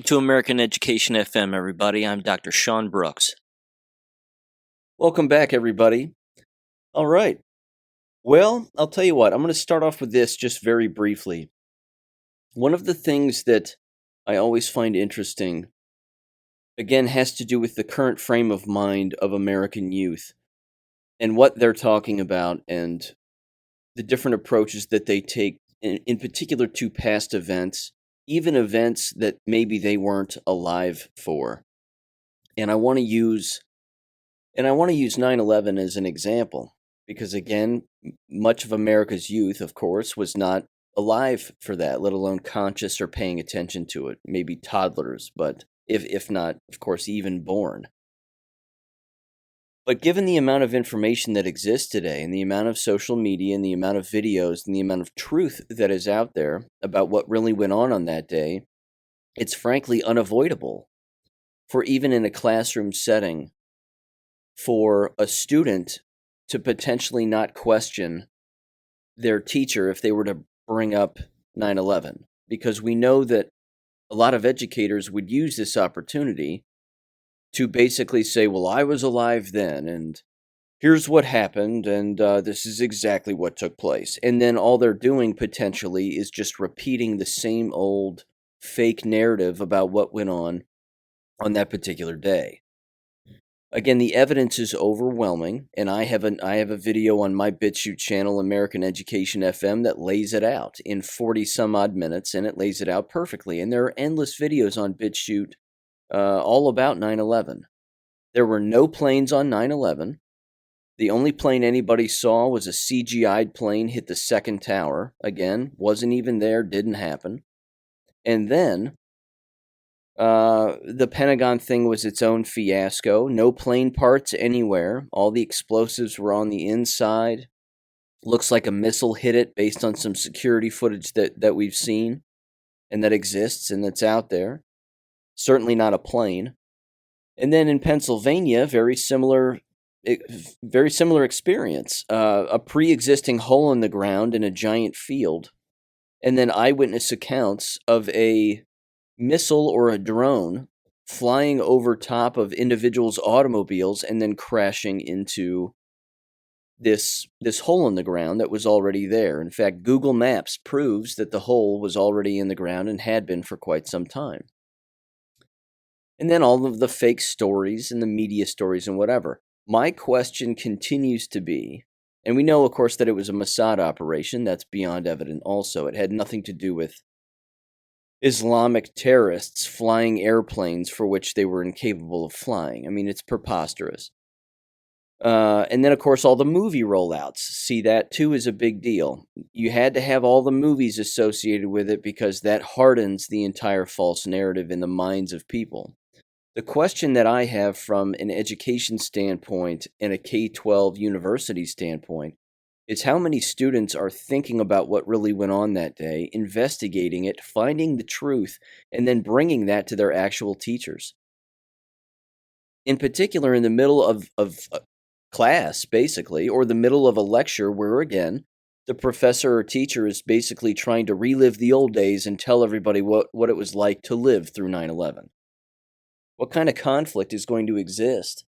to American Education FM, everybody. I'm Dr. Sean Brooks. Welcome back, everybody. All right. Well, I'll tell you what, I'm going to start off with this just very briefly. One of the things that I always find interesting, again, has to do with the current frame of mind of American youth and what they're talking about and the different approaches that they take, in particular to past events, even events that maybe they weren't alive for. And I want to use 9/11 as an example because, again, much of America's youth, of course, was not alive for that, let alone conscious or paying attention to it. Maybe toddlers, but if not, of course, even born. But given the amount of information that exists today and the amount of social media and the amount of videos and the amount of truth that is out there about what really went on that day, it's frankly unavoidable for even in a classroom setting for a student to potentially not question their teacher if they were to bring up 9/11, because we know that a lot of educators would use this opportunity to basically say, well, I was alive then, and here's what happened, and this is exactly what took place. And then all they're doing potentially is just repeating the same old fake narrative about what went on that particular day. Again, the evidence is overwhelming, and I have a video on my BitChute channel, American Education FM, that lays it out in 40 some odd minutes, and it lays it out perfectly. And there are endless videos on BitChute all about 9/11. There were no planes on 9/11. The only plane anybody saw was a CGI'd plane hit the second tower. Again, wasn't even there, didn't happen. And then the Pentagon thing was its own fiasco. No plane parts anywhere. All the explosives were on the inside. Looks like a missile hit it based on some security footage that we've seen and that exists and that's out there. Certainly not a plane. And then in Pennsylvania, very similar experience. A pre-existing hole in the ground in a giant field. And then eyewitness accounts of a missile or a drone flying over top of individuals' automobiles and then crashing into this hole in the ground that was already there. In fact, Google Maps proves that the hole was already in the ground and had been for quite some time. And then all of the fake stories and the media stories and whatever. My question continues to be, and we know, of course, that it was a Mossad operation. That's beyond evident also. It had nothing to do with Islamic terrorists flying airplanes for which they were incapable of flying. I mean, it's preposterous. And then, of course, all the movie rollouts. See, that too is a big deal. You had to have all the movies associated with it because that hardens the entire false narrative in the minds of people. The question that I have from an education standpoint and a K12 university standpoint is how many students are thinking about what really went on that day, investigating it, finding the truth, and then bringing that to their actual teachers. In particular, in the middle of class, basically, or the middle of a lecture where, again, the professor or teacher is basically trying to relive the old days and tell everybody what it was like to live through 9/11. What kind of conflict is going to exist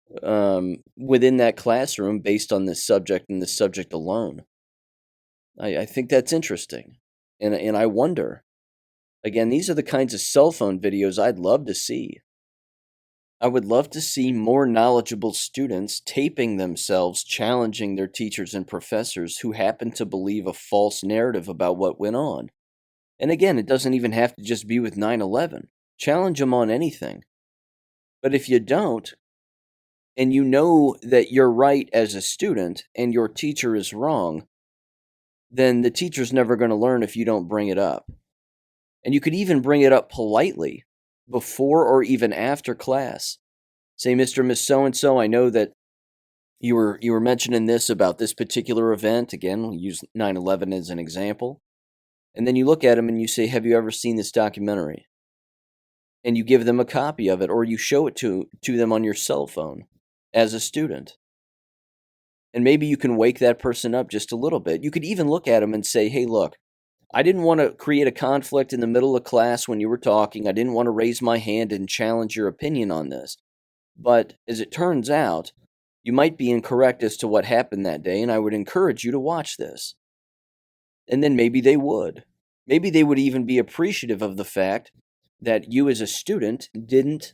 within that classroom based on this subject and this subject alone? I think that's interesting. And I wonder, again, these are the kinds of cell phone videos I'd love to see. I would love to see more knowledgeable students taping themselves, challenging their teachers and professors who happen to believe a false narrative about what went on. And again, it doesn't even have to just be with 9/11. Challenge them on anything. But if you don't, and you know that you're right as a student and your teacher is wrong, then the teacher's never going to learn if you don't bring it up. And you could even bring it up politely before or even after class. Say, Mr. Miss So-and-so, I know that you were mentioning this about this particular event. Again, we'll use 9/11 as an example. And then you look at them and you say, have you ever seen this documentary? And you give them a copy of it, or you show it to them on your cell phone as a student. And maybe you can wake that person up just a little bit. You could even look at them and say, hey, look, I didn't want to create a conflict in the middle of class when you were talking. I didn't want to raise my hand and challenge your opinion on this. But as it turns out, you might be incorrect as to what happened that day, and I would encourage you to watch this. And then maybe they would. Maybe they would even be appreciative of the fact that you as a student didn't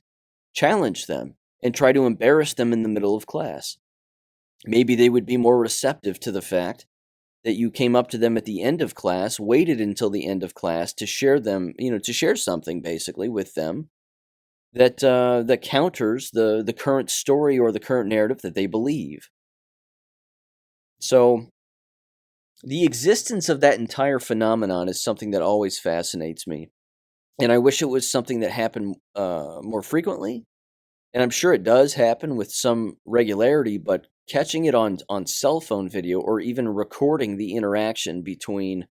challenge them and try to embarrass them in the middle of class. Maybe they would be more receptive to the fact that you came up to them at the end of class, waited until the end of class to share them, to share something basically with them that counters the current story or the current narrative that they believe. So the existence of that entire phenomenon is something that always fascinates me. And I wish it was something that happened more frequently. And I'm sure it does happen with some regularity, but catching it on cell phone video or even recording the interaction between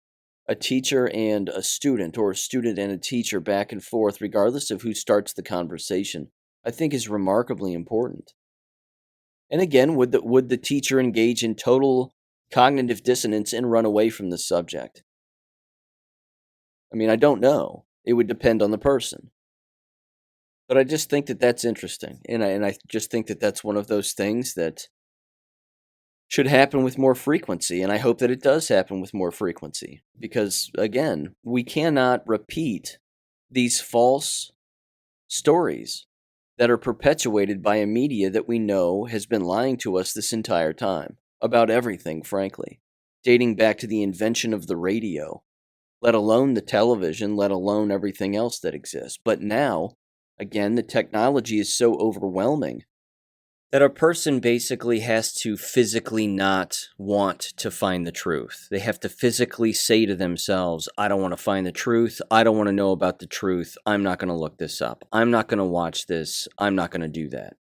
a teacher and a student or a student and a teacher back and forth, regardless of who starts the conversation, I think is remarkably important. And again, would the teacher engage in total cognitive dissonance and run away from the subject? I mean, I don't know. It would depend on the person. But I just think that that's interesting. And I just think that that's one of those things that should happen with more frequency. And I hope that it does happen with more frequency. Because, again, we cannot repeat these false stories that are perpetuated by a media that we know has been lying to us this entire time about everything, frankly, dating back to the invention of the radio, let alone the television, let alone everything else that exists. But now, again, the technology is so overwhelming that a person basically has to physically not want to find the truth. They have to physically say to themselves, I don't want to find the truth. I don't want to know about the truth. I'm not going to look this up. I'm not going to watch this. I'm not going to do that.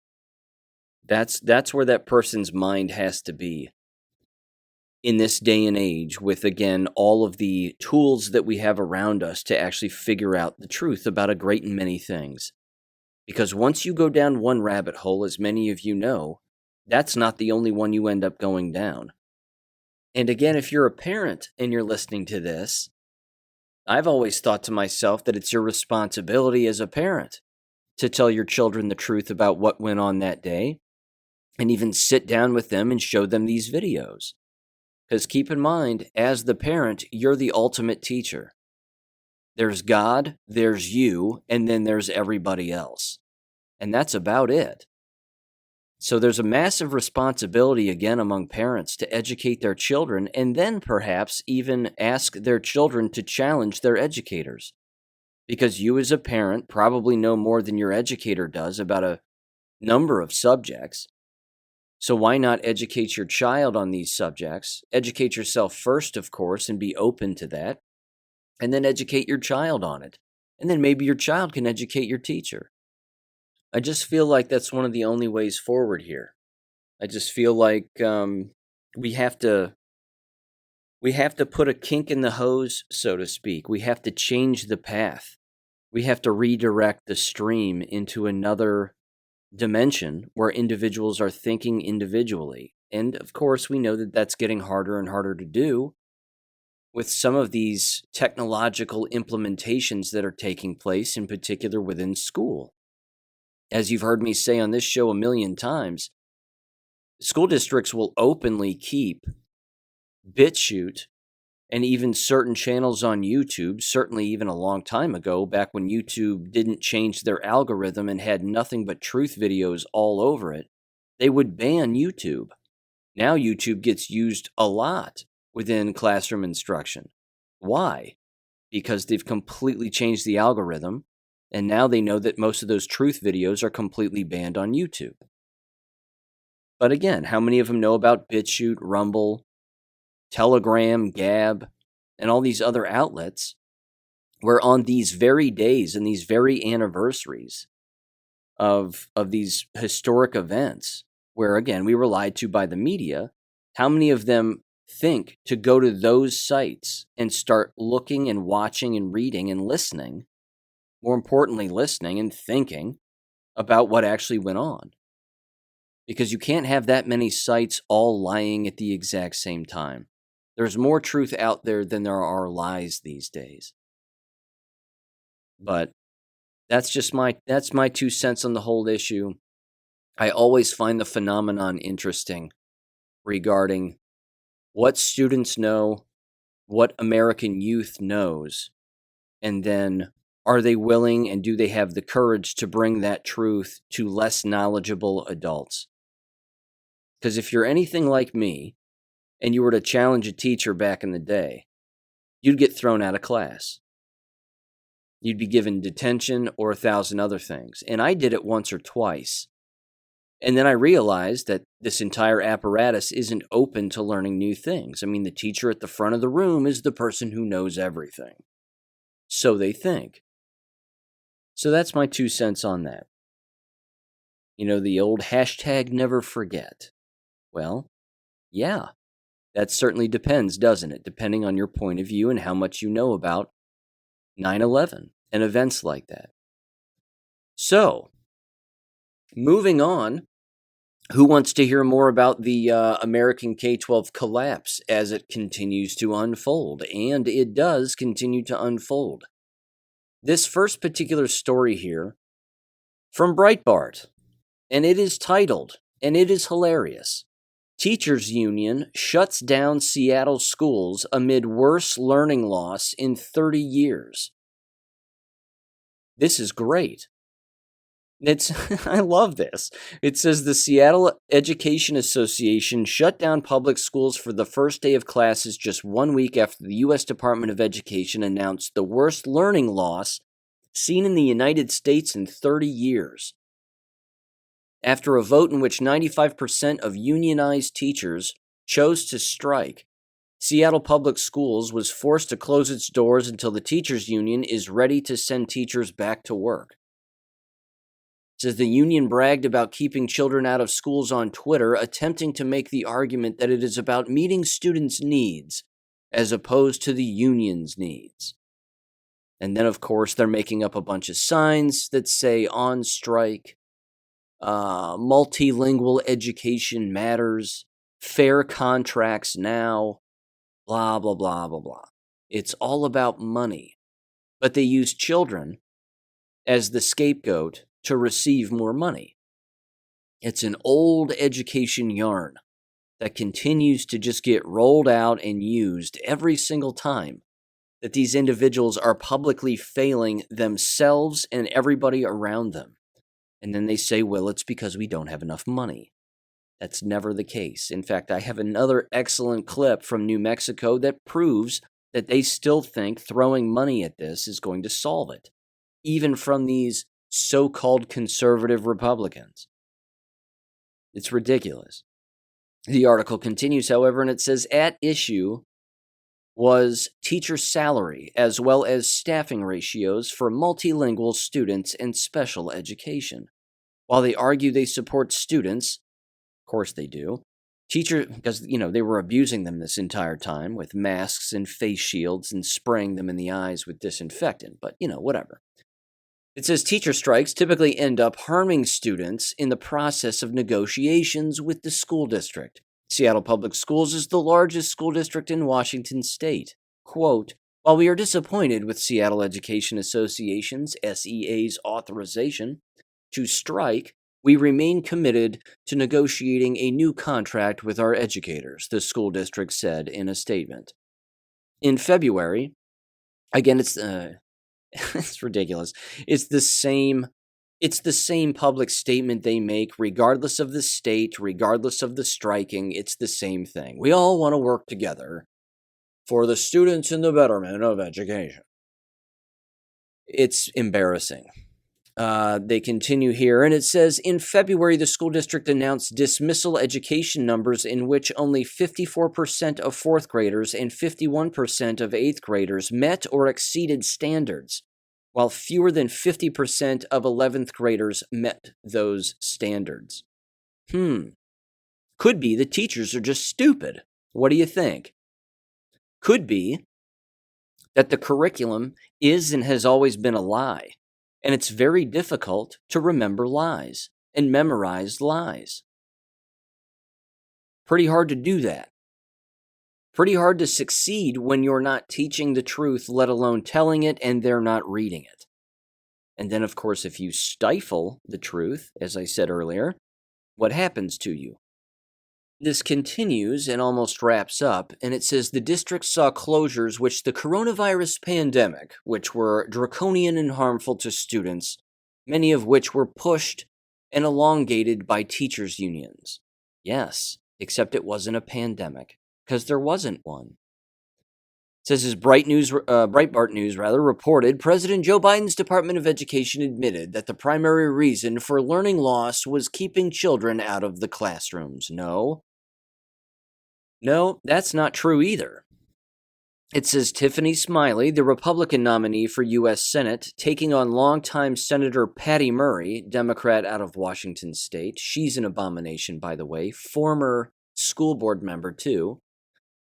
That's where that person's mind has to be in this day and age with, again, all of the tools that we have around us to actually figure out the truth about a great many things. Because once you go down one rabbit hole, as many of you know, that's not the only one you end up going down. And again, if you're a parent and you're listening to this, I've always thought to myself that it's your responsibility as a parent to tell your children the truth about what went on that day and even sit down with them and show them these videos. Because keep in mind, as the parent, you're the ultimate teacher. There's God, there's you, and then there's everybody else. And that's about it. So there's a massive responsibility, again, among parents to educate their children and then perhaps even ask their children to challenge their educators. Because you as a parent probably know more than your educator does about a number of subjects. So why not educate your child on these subjects? Educate yourself first, of course, and be open to that. And then educate your child on it. And then maybe your child can educate your teacher. I just feel like that's one of the only ways forward here. I just feel like we have to put a kink in the hose, so to speak. We have to change the path. We have to redirect the stream into another dimension where individuals are thinking individually. And of course, we know that that's getting harder and harder to do with some of these technological implementations that are taking place, in particular within school. As you've heard me say on this show a million times, school districts will openly keep BitChute and even certain channels on YouTube, certainly even a long time ago, back when YouTube didn't change their algorithm and had nothing but truth videos all over it, they would ban YouTube. Now YouTube gets used a lot within classroom instruction. Why? Because they've completely changed the algorithm, and now they know that most of those truth videos are completely banned on YouTube. But again, how many of them know about BitChute, Rumble, Telegram, Gab, and all these other outlets where on these very days and these very anniversaries of these historic events, where again, we were lied to by the media, how many of them think to go to those sites and start looking and watching and reading and listening, more importantly, listening and thinking about what actually went on? Because you can't have that many sites all lying at the exact same time. There's more truth out there than there are lies these days. But that's my 2 cents on the whole issue. I always find the phenomenon interesting regarding what students know, what American youth knows, and then are they willing and do they have the courage to bring that truth to less knowledgeable adults? Because if you're anything like me and you were to challenge a teacher back in the day, you'd get thrown out of class. You'd be given detention or 1,000 other things. And I did it once or twice. And then I realized that this entire apparatus isn't open to learning new things. I mean, the teacher at the front of the room is the person who knows everything. So they think. So that's my 2 cents on that. You know, the old hashtag never forget. Well, yeah, that certainly depends, doesn't it? Depending on your point of view and how much you know about 9/11 and events like that. So, moving on, who wants to hear more about the American K-12 collapse as it continues to unfold? And it does continue to unfold. This first particular story here from Breitbart, and it is titled, and it is hilarious, Teachers Union shuts down Seattle schools amid worst learning loss in 30 years. This is great. I love this. It says the Seattle Education Association shut down public schools for the first day of classes just 1 week after the U.S. Department of Education announced the worst learning loss seen in the United States in 30 years. After a vote in which 95% of unionized teachers chose to strike, Seattle Public Schools was forced to close its doors until the teachers' union is ready to send teachers back to work. It says the union bragged about keeping children out of schools on Twitter, attempting to make the argument that it is about meeting students' needs as opposed to the union's needs. And then, of course, they're making up a bunch of signs that say on strike, multilingual education matters, fair contracts now, blah, blah, blah, blah, blah. It's all about money. But they use children as the scapegoat to receive more money. It's an old education yarn that continues to just get rolled out and used every single time that these individuals are publicly failing themselves and everybody around them. And then they say, well, it's because we don't have enough money. That's never the case. In fact, I have another excellent clip from New Mexico that proves that they still think throwing money at this is going to solve it, even from these so-called conservative Republicans. It's ridiculous. The article continues, however, and it says, at issue was teacher salary as well as staffing ratios for multilingual students in special education. While they argue they support students, of course they do, because, they were abusing them this entire time with masks and face shields and spraying them in the eyes with disinfectant, but, whatever. It says teacher strikes typically end up harming students in the process of negotiations with the school district. Seattle Public Schools is the largest school district in Washington state. Quote, while we are disappointed with Seattle Education Association's SEA's authorization to strike, we remain committed to negotiating a new contract with our educators, the school district said in a statement. In February, again, it's ridiculous. It's the same public statement they make, regardless of the state, regardless of the striking. It's the same thing. We all want to work together for the students and the betterment of education. It's embarrassing. They continue here, and it says, in February, the school district announced dismissal education numbers in which only 54% of fourth graders and 51% of eighth graders met or exceeded standards, while fewer than 50% of 11th graders met those standards. Could be the teachers are just stupid. What do you think? Could be that the curriculum is and has always been a lie. And it's very difficult to remember lies and memorize lies. Pretty hard to do that. Pretty hard to succeed when you're not teaching the truth, let alone telling it, and they're not reading it. And then, of course, if you stifle the truth, as I said earlier, what happens to you? This continues and almost wraps up, and it says the district saw closures which the coronavirus pandemic, which were draconian and harmful to students, many of which were pushed and elongated by teachers' unions. Yes, except it wasn't a pandemic, because there wasn't one. It says as Breitbart News reported, President Joe Biden's Department of Education admitted that the primary reason for learning loss was keeping children out of the classrooms. No, that's not true either. It says Tiffany Smiley, the Republican nominee for U.S. Senate, taking on longtime Senator Patty Murray, Democrat out of Washington State. She's an abomination, by the way, former school board member too,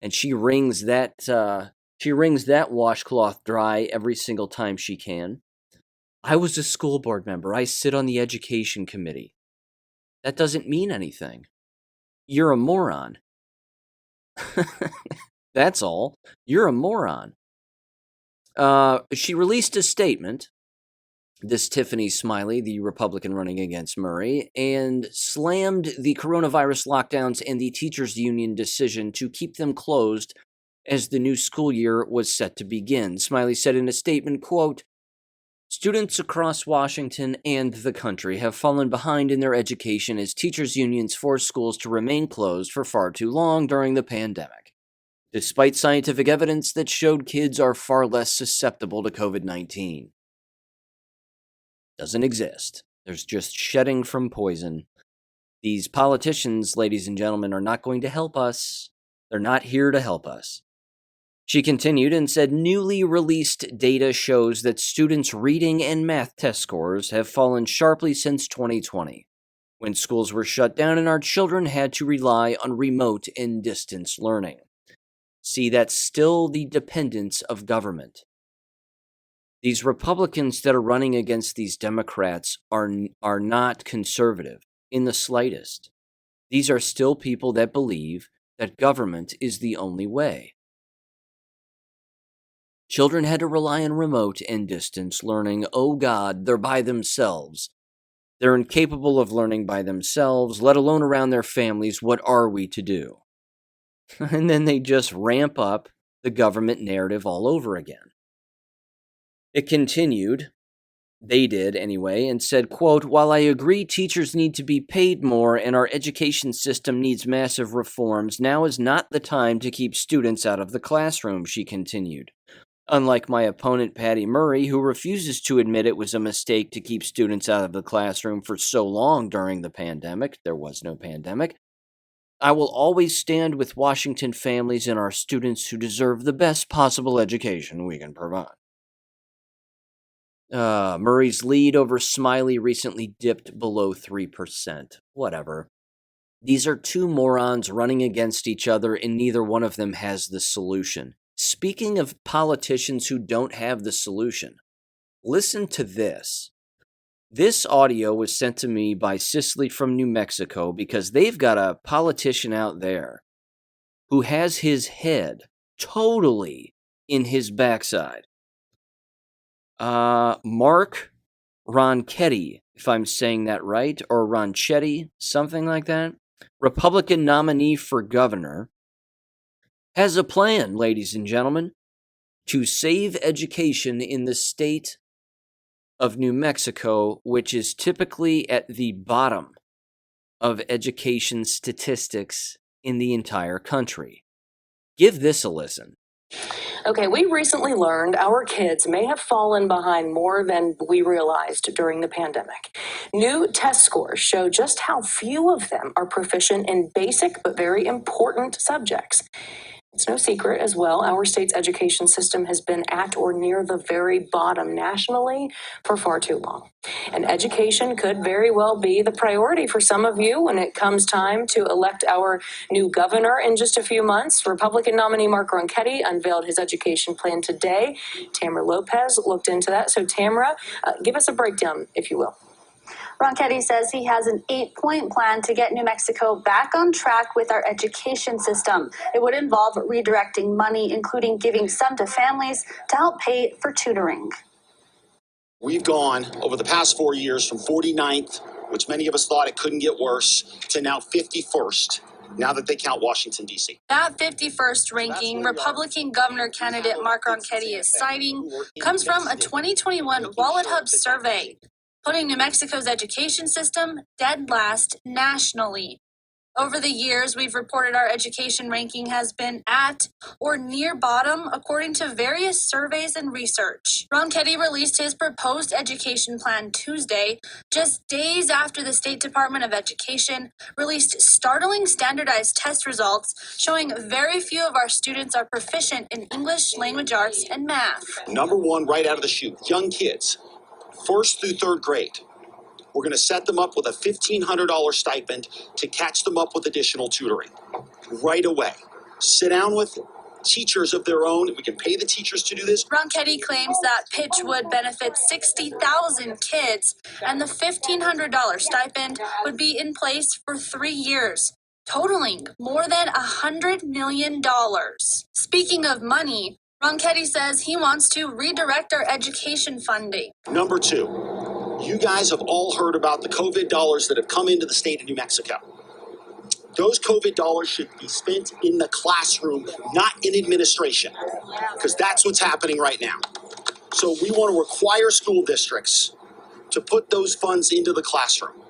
and she wrings that washcloth dry every single time she can. I was a school board member. I sit on the education committee. That doesn't mean anything. You're a moron. That's all. You're a moron. She released a statement, this Tiffany Smiley, the Republican running against Murray, and slammed the coronavirus lockdowns and the teachers' union decision to keep them closed as the new school year was set to begin. Smiley said in a statement, quote, students across Washington and the country have fallen behind in their education as teachers' unions force schools to remain closed for far too long during the pandemic, despite scientific evidence that showed kids are far less susceptible to COVID-19. Doesn't exist. There's just shedding from poison. These politicians, ladies and gentlemen, are not going to help us. They're not here to help us. She continued and said newly released data shows that students' reading and math test scores have fallen sharply since 2020, when schools were shut down and our children had to rely on remote and distance learning. See, that's still the dependence of government. These Republicans that are running against these Democrats are not conservative in the slightest. These are still people that believe that government is the only way. Children had to rely on remote and distance learning. Oh God, they're by themselves. They're incapable of learning by themselves, let alone around their families. What are we to do? And then they just ramp up the government narrative all over again. It continued, they did anyway, and said, quote, while I agree teachers need to be paid more and our education system needs massive reforms, now is not the time to keep students out of the classroom, she continued. Unlike my opponent, Patty Murray, who refuses to admit it was a mistake to keep students out of the classroom for so long during the pandemic, there was no pandemic, I will always stand with Washington families and our students who deserve the best possible education we can provide. Murray's lead over Smiley recently dipped below 3%. Whatever. These are two morons running against each other, and neither one of them has the solution. Speaking of politicians who don't have the solution, listen to this. This audio was sent to me by Cicely from New Mexico because they've got a politician out there who has his head totally in his backside. Mark Ronchetti, if I'm saying that right, or Ronchetti, something like that, Republican nominee for governor, has a plan, ladies and gentlemen, to save education in the state of New Mexico, which is typically at the bottom of education statistics in the entire country. Give this a listen. Okay, we recently learned our kids may have fallen behind more than we realized during the pandemic. New test scores show just how few of them are proficient in basic but very important subjects. It's no secret as well, our state's education system has been at or near the very bottom nationally for far too long. And education could very well be the priority for some of you when it comes time to elect our new governor in just a few months. Republican nominee Mark Ronchetti unveiled his education plan today. Tamara Lopez looked into that. So Tamara, give us a breakdown, if you will. Ronchetti says he has an 8-point plan to get New Mexico back on track with our education system. It would involve redirecting money, including giving some to families to help pay for tutoring. We've gone over the past 4 years from 49th, which many of us thought it couldn't get worse, to now 51st. Now that they count Washington, D.C. That 51st ranking Republican governor candidate Mark Ronchetti is citing comes from a 2021 Wallet Hub survey, putting New Mexico's education system dead last nationally. Over the years, we've reported our education ranking has been at or near bottom according to various surveys and research. Ronchetti released his proposed education plan Tuesday, just days after the State Department of Education released startling standardized test results showing very few of our students are proficient in English, language arts, and math. Number one, right out of the chute, young kids, 1st through 3rd grade. We're going to set them up with a $1,500 stipend to catch them up with additional tutoring right away. Sit down with teachers of their own. We can pay the teachers to do this. Ronchetti claims that pitch would benefit 60,000 kids, and the $1,500 stipend would be in place for 3 years, totaling more than $100 million. Speaking of money, Ronchetti says he wants to redirect our education funding. Number two, you guys have all heard about the COVID dollars that have come into the state of New Mexico. Those COVID dollars should be spent in the classroom, not in administration, because that's what's happening right now. So we want to require school districts to put those funds into the classroom.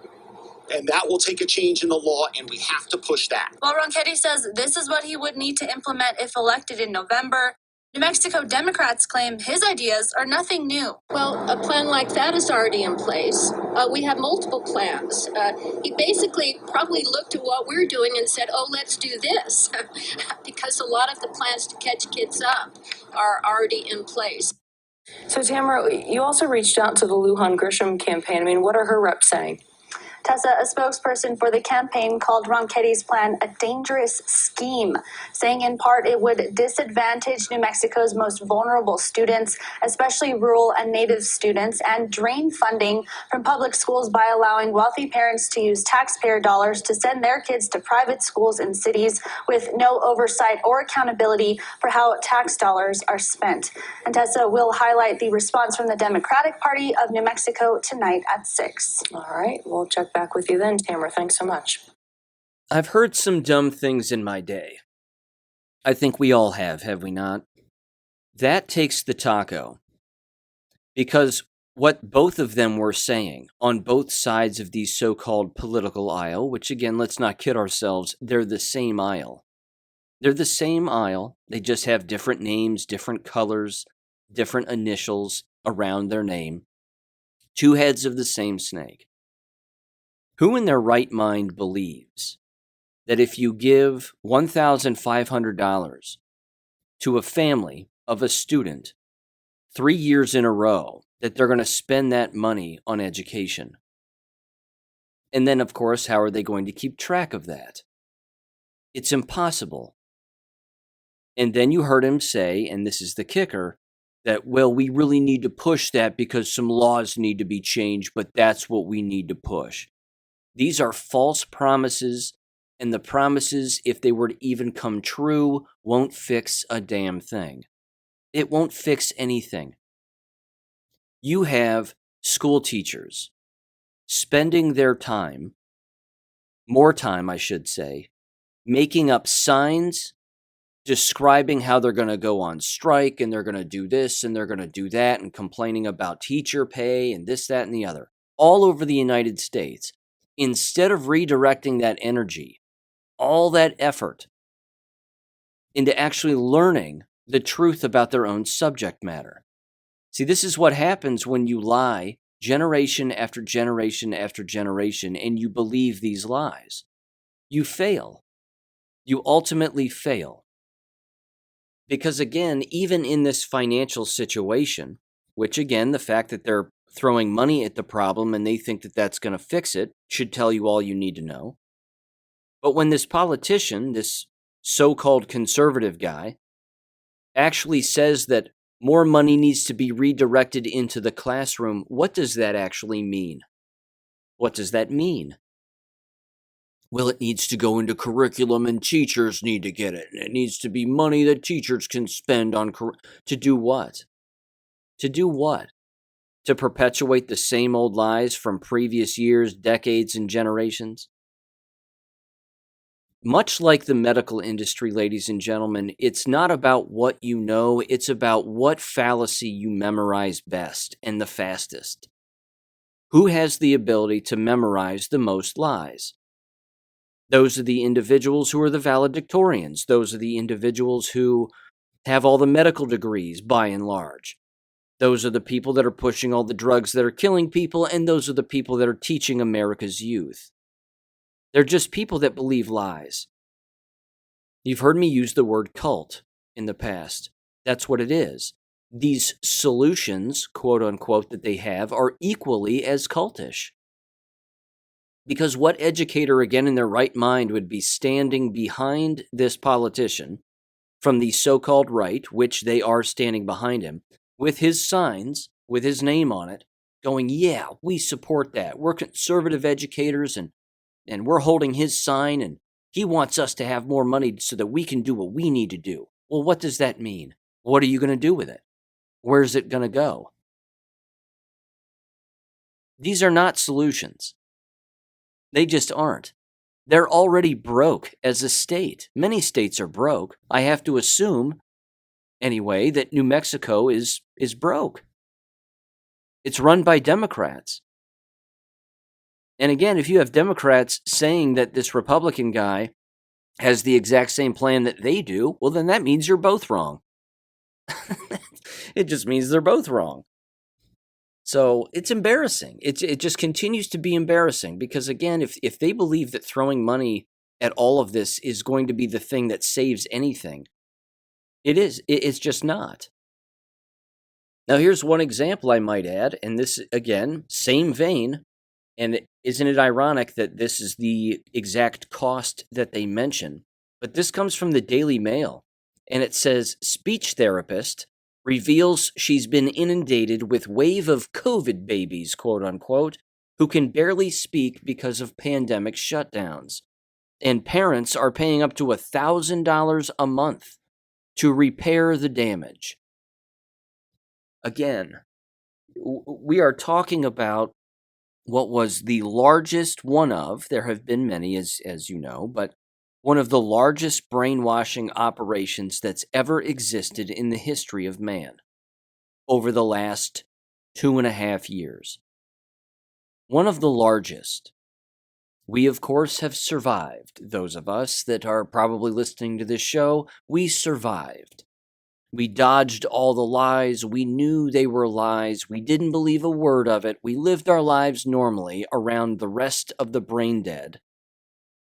And that will take a change in the law, and we have to push that. While Ronchetti says this is what he would need to implement if elected in November, New Mexico Democrats claim his ideas are nothing new. Well, a plan like that is already in place. We have multiple plans. He basically probably looked at what we're doing and said, oh, let's do this, because a lot of the plans to catch kids up are already in place. So, Tamara, you also reached out to the Lujan Grisham campaign. I mean, what are her reps saying? Tessa, a spokesperson for the campaign, called Ronchetti's plan a dangerous scheme, saying in part it would disadvantage New Mexico's most vulnerable students, especially rural and Native students, and drain funding from public schools by allowing wealthy parents to use taxpayer dollars to send their kids to private schools in cities with no oversight or accountability for how tax dollars are spent. And Tessa will highlight the response from the Democratic Party of New Mexico tonight at 6. All right, we'll check back with you then, Tamara. Thanks so much. I've heard some dumb things in my day. I think we all have we not? That takes the taco. Because what both of them were saying on both sides of the so-called political aisle, which again, let's not kid ourselves, they're the same aisle. They're the same aisle. They just have different names, different colors, different initials around their name. Two heads of the same snake. Who in their right mind believes that if you give $1,500 to a family of a student 3 years in a row, that they're going to spend that money on education? And then, of course, how are they going to keep track of that? It's impossible. And then you heard him say, and this is the kicker, that, well, we really need to push that because some laws need to be changed, but that's what we need to push. These are false promises, and the promises, if they were to even come true, won't fix a damn thing. It won't fix anything. You have school teachers spending their time, more time I should say, making up signs describing how they're going to go on strike and they're going to do this and they're going to do that and complaining about teacher pay and this, that, and the other, all over the United States. Instead of redirecting that energy, all that effort, into actually learning the truth about their own subject matter. See, this is what happens when you lie generation after generation after generation and you believe these lies. You fail. You ultimately fail. Because again, even in this financial situation, which again, the fact that they're throwing money at the problem and they think that that's going to fix it should tell you all you need to know. But when this politician, this so-called conservative guy, actually says that more money needs to be redirected into the classroom, what does that actually mean? What does that mean? Well, it needs to go into curriculum and teachers need to get it. And it needs to be money that teachers can spend on to do what? To do what? To perpetuate the same old lies from previous years, decades, and generations? Much like the medical industry, ladies and gentlemen, it's not about what you know, it's about what fallacy you memorize best and the fastest. Who has the ability to memorize the most lies? Those are the individuals who are the valedictorians. Those are the individuals who have all the medical degrees, by and large. Those are the people that are pushing all the drugs that are killing people, and those are the people that are teaching America's youth. They're just people that believe lies. You've heard me use the word cult in the past. That's what it is. These solutions, quote unquote, that they have are equally as cultish. Because what educator, again, in their right mind would be standing behind this politician from the so-called right, which they are standing behind him, with his signs, with his name on it, going, yeah, we support that. We're conservative educators, and we're holding his sign, and he wants us to have more money so that we can do what we need to do. Well, what does that mean? What are you going to do with it? Where's it going to go? These are not solutions. They just aren't. They're already broke as a state. Many states are broke. I have to assume, anyway, that New Mexico is broke. It's run by Democrats. And again, if you have Democrats saying that this Republican guy has the exact same plan that they do, well, then that means you're both wrong. It just means they're both wrong. So it's embarrassing. It just continues to be embarrassing because, again, if they believe that throwing money at all of this is going to be the thing that saves anything, it is. It's just not. Now, here's one example I might add, and this, again, same vein, and isn't it ironic that this is the exact cost that they mention? But this comes from the Daily Mail, and it says, speech therapist reveals she's been inundated with wave of COVID babies, quote unquote, who can barely speak because of pandemic shutdowns. And parents are paying up to $1,000 a month to repair the damage. Again, we are talking about what was the largest one of, there have been many as you know, but one of the largest brainwashing operations that's ever existed in the history of man over the last 2.5 years. One of the largest. We, of course, have survived. Those of us that are probably listening to this show, we survived. We dodged all the lies. We knew they were lies. We didn't believe a word of it. We lived our lives normally around the rest of the brain dead,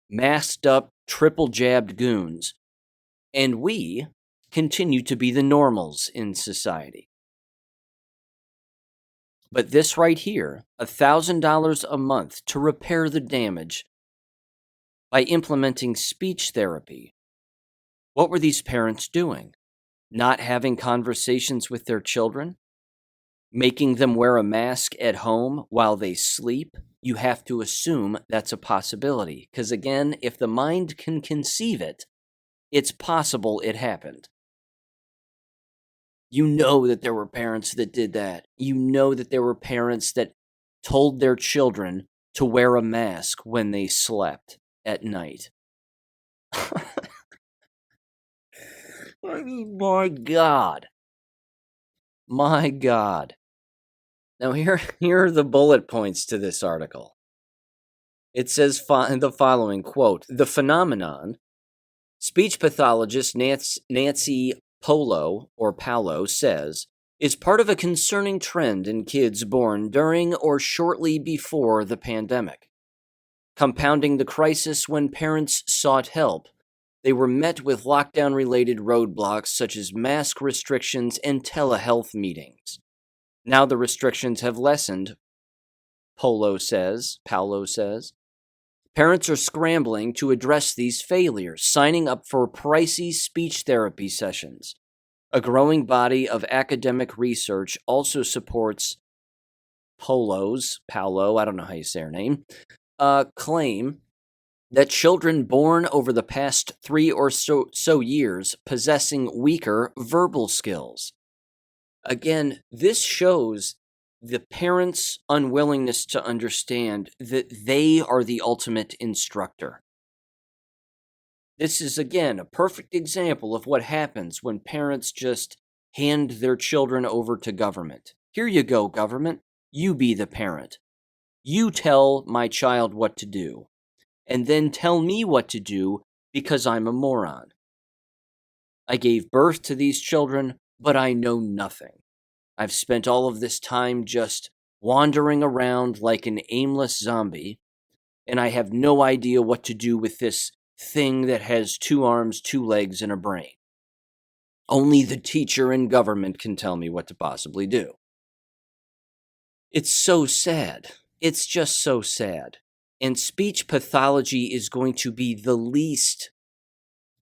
masked up, triple-jabbed goons, and we continue to be the normals in society. But this right here, $1,000 a month to repair the damage by implementing speech therapy. What were these parents doing? Not having conversations with their children? Making them wear a mask at home while they sleep? You have to assume that's a possibility. Because again, if the mind can conceive it, it's possible it happened. You know that there were parents that did that. You know that there were parents that told their children to wear a mask when they slept at night. I mean, my God. My God. Now, here are the bullet points to this article. It says the following, quote, the phenomenon, speech pathologist Nancy Paulo says, is part of a concerning trend in kids born during or shortly before the pandemic. Compounding the crisis when parents sought help, they were met with lockdown-related roadblocks such as mask restrictions and telehealth meetings. Now the restrictions have lessened, Paulo says. Parents are scrambling to address these failures, signing up for pricey speech therapy sessions. A growing body of academic research also supports Paulo, I don't know how you say her name, claim that children born over the past 3 or so years possessing weaker verbal skills. Again, this shows the parents' unwillingness to understand that they are the ultimate instructor. This is, again, a perfect example of what happens when parents just hand their children over to government. Here you go, government. You be the parent. You tell my child what to do, and then tell me what to do because I'm a moron. I gave birth to these children, but I know nothing. I've spent all of this time just wandering around like an aimless zombie, and I have no idea what to do with this thing that has 2 arms, 2 legs, and a brain. Only the teacher in government can tell me what to possibly do. It's so sad. It's just so sad. And speech pathology is going to be the least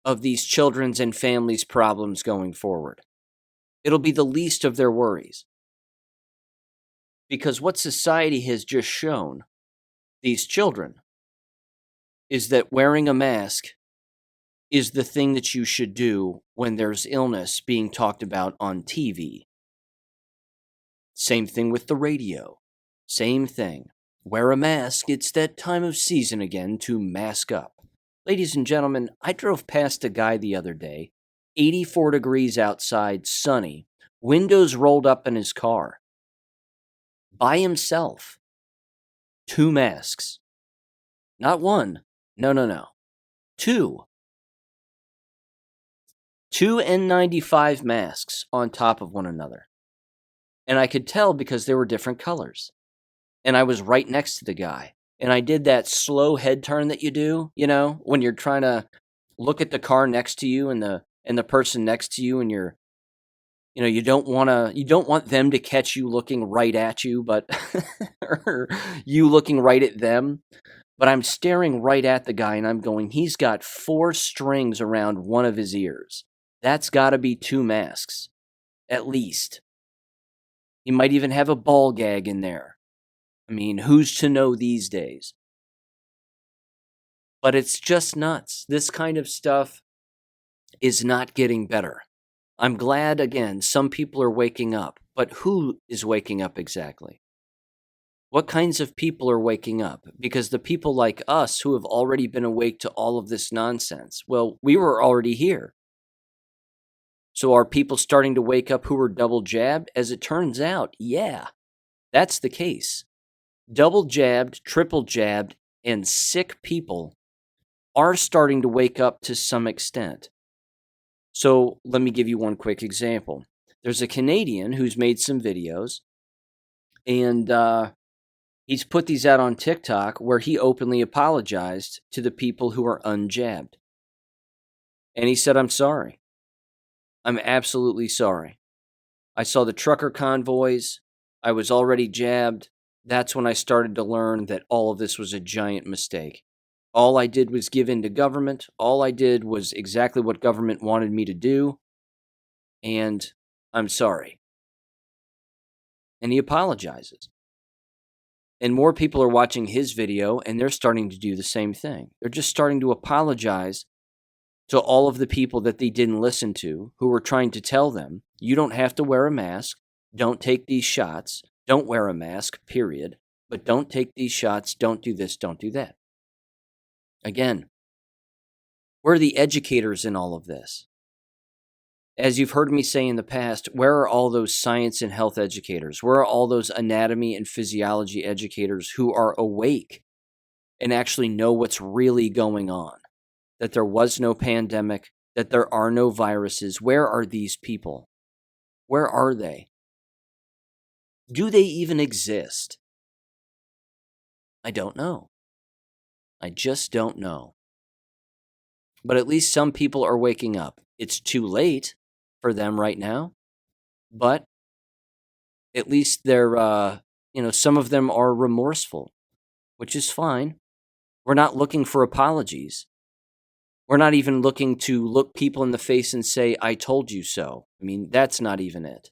of these children's and families' problems going forward. It'll be the least of their worries. Because what society has just shown these children is that wearing a mask is the thing that you should do when there's illness being talked about on TV. Same thing with the radio. Same thing. Wear a mask, it's that time of season again to mask up. Ladies and gentlemen, I drove past a guy the other day, 84 degrees outside, sunny, windows rolled up in his car. By himself. 2 masks. Not 1. No. 2. 2 N95 masks on top of one another. And I could tell because they were different colors. And I was right next to the guy. And I did that slow head turn that you do, when you're trying to look at the car next to you and the person next to you, and you don't want them to catch you looking right at you, but or you looking right at them. But I'm staring right at the guy and I'm going, he's got 4 strings around one of his ears. That's got to be 2 masks, at least. He might even have a ball gag in there. I mean, who's to know these days? But it's just nuts. This kind of stuff is not getting better. I'm glad, again, some people are waking up. But who is waking up exactly? What kinds of people are waking up? Because the people like us who have already been awake to all of this nonsense, well, we were already here. So are people starting to wake up who were double jabbed? As it turns out, yeah, that's the case. Double jabbed, triple jabbed, and sick people are starting to wake up to some extent. So let me give you one quick example. There's a Canadian who's made some videos, and he's put these out on TikTok where he openly apologized to the people who are unjabbed. And he said, I'm sorry. I'm absolutely sorry. I saw the trucker convoys. I was already jabbed. That's when I started to learn that all of this was a giant mistake. All I did was give in to government. All I did was exactly what government wanted me to do. And I'm sorry. And he apologizes. And more people are watching his video, and they're starting to do the same thing. They're just starting to apologize to all of the people that they didn't listen to, who were trying to tell them, you don't have to wear a mask, don't take these shots, don't wear a mask, period. But don't take these shots, don't do this, don't do that. Again, where are the educators in all of this? As you've heard me say in the past, where are all those science and health educators? Where are all those anatomy and physiology educators who are awake and actually know what's really going on? That there was no pandemic, that there are no viruses. Where are these people? Where are they? Do they even exist? I don't know. I just don't know. But at least some people are waking up. It's too late for them right now, but at least they're, some of them are remorseful, which is fine. We're not looking for apologies. We're not even looking to look people in the face and say, I told you so. I mean, that's not even it.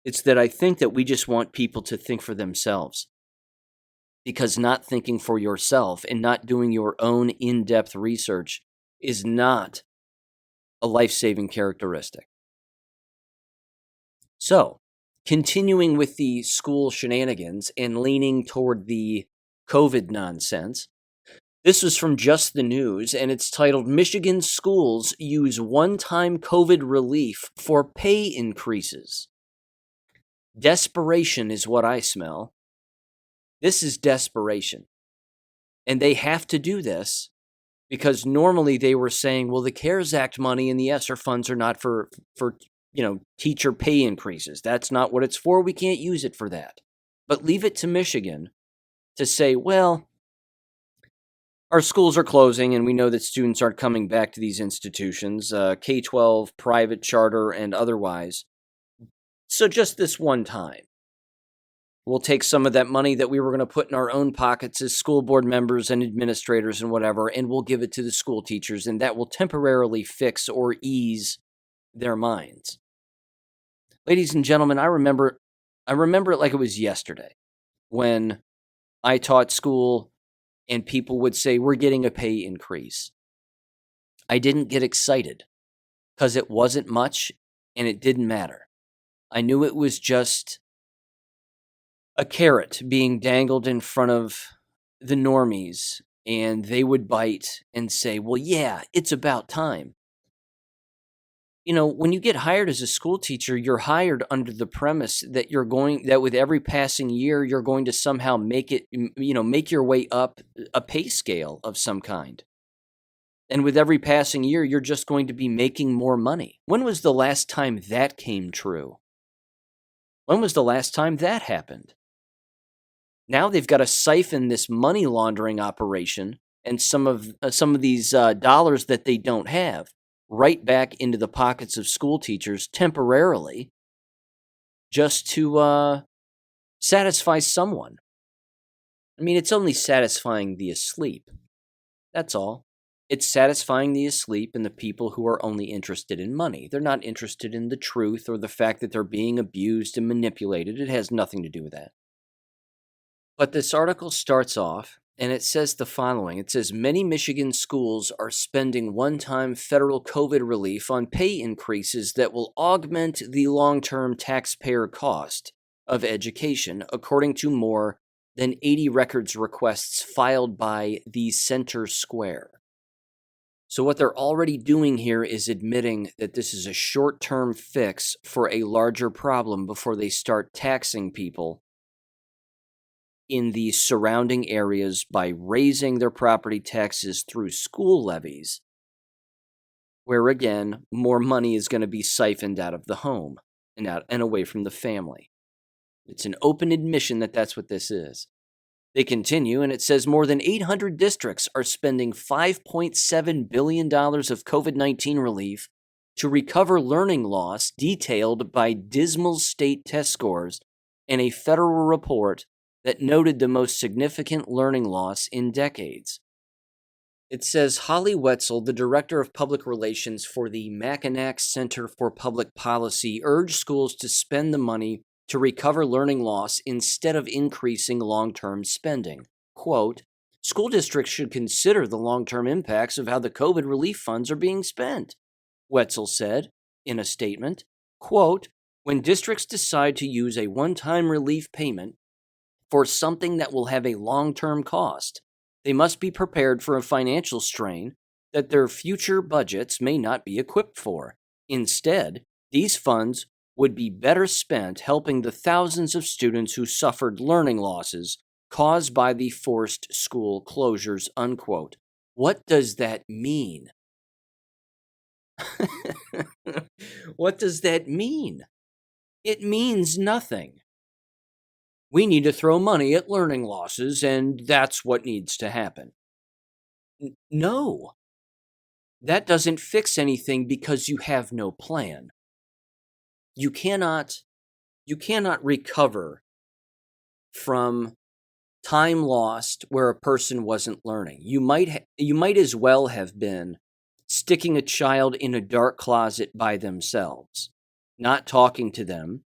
It's that I think that we just want people to think for themselves. Because not thinking for yourself and not doing your own in-depth research is not a life-saving characteristic. So, continuing with the school shenanigans and leaning toward the COVID nonsense, this was from Just the News, and it's titled, Michigan Schools Use One-Time COVID Relief for Pay Increases. Desperation is what I smell. This is desperation. And they have to do this because normally they were saying, well, the CARES Act money and the ESSER funds are not for teacher pay increases. That's not what it's for. We can't use it for that. But leave it to Michigan to say, well, our schools are closing and we know that students aren't coming back to these institutions, K12, private, charter, and otherwise. So just this one time, we'll take some of that money that we were going to put in our own pockets as school board members and administrators and whatever, and we'll give it to the school teachers, and that will temporarily fix or ease their minds. Ladies and gentlemen, I remember it like it was yesterday when I taught school and people would say, we're getting a pay increase. I didn't get excited because it wasn't much and it didn't matter. I knew it was just a carrot being dangled in front of the normies, and they would bite and say, well, yeah, it's about time. When you get hired as a school teacher, you're hired under the premise that that with every passing year, you're going to somehow make your way up a pay scale of some kind. And with every passing year, you're just going to be making more money. When was the last time that came true? When was the last time that happened? Now they've got to siphon this money laundering operation and some of these dollars that they don't have right back into the pockets of school teachers temporarily just to satisfy someone. I mean, it's only satisfying the asleep. That's all. It's satisfying the asleep and the people who are only interested in money. They're not interested in the truth or the fact that they're being abused and manipulated. It has nothing to do with that. But this article starts off, and it says the following. It says, many Michigan schools are spending one-time federal COVID relief on pay increases that will augment the long-term taxpayer cost of education, according to more than 80 records requests filed by the Center Square. So what they're already doing here is admitting that this is a short-term fix for a larger problem before they start taxing people in the surrounding areas by raising their property taxes through school levies, where again, more money is going to be siphoned out of the home and away from the family. It's an open admission that that's what this is. They continue, and it says more than 800 districts are spending $5.7 billion of COVID-19 relief to recover learning loss detailed by dismal state test scores in a federal report that noted the most significant learning loss in decades. It says Holly Wetzel, the director of public relations for the Mackinac Center for Public Policy, urged schools to spend the money to recover learning loss instead of increasing long-term spending. Quote, school districts should consider the long-term impacts of how the COVID relief funds are being spent, Wetzel said in a statement. Quote, when districts decide to use a one-time relief payment for something that will have a long-term cost, they must be prepared for a financial strain that their future budgets may not be equipped for. Instead, these funds would be better spent helping the thousands of students who suffered learning losses caused by the forced school closures, unquote. What does that mean? What does that mean? It means nothing. We need to throw money at learning losses, and that's what needs to happen. No. That doesn't fix anything because you have no plan. You cannot recover from time lost where a person wasn't learning. You might as well have been sticking a child in a dark closet by themselves, not talking to them,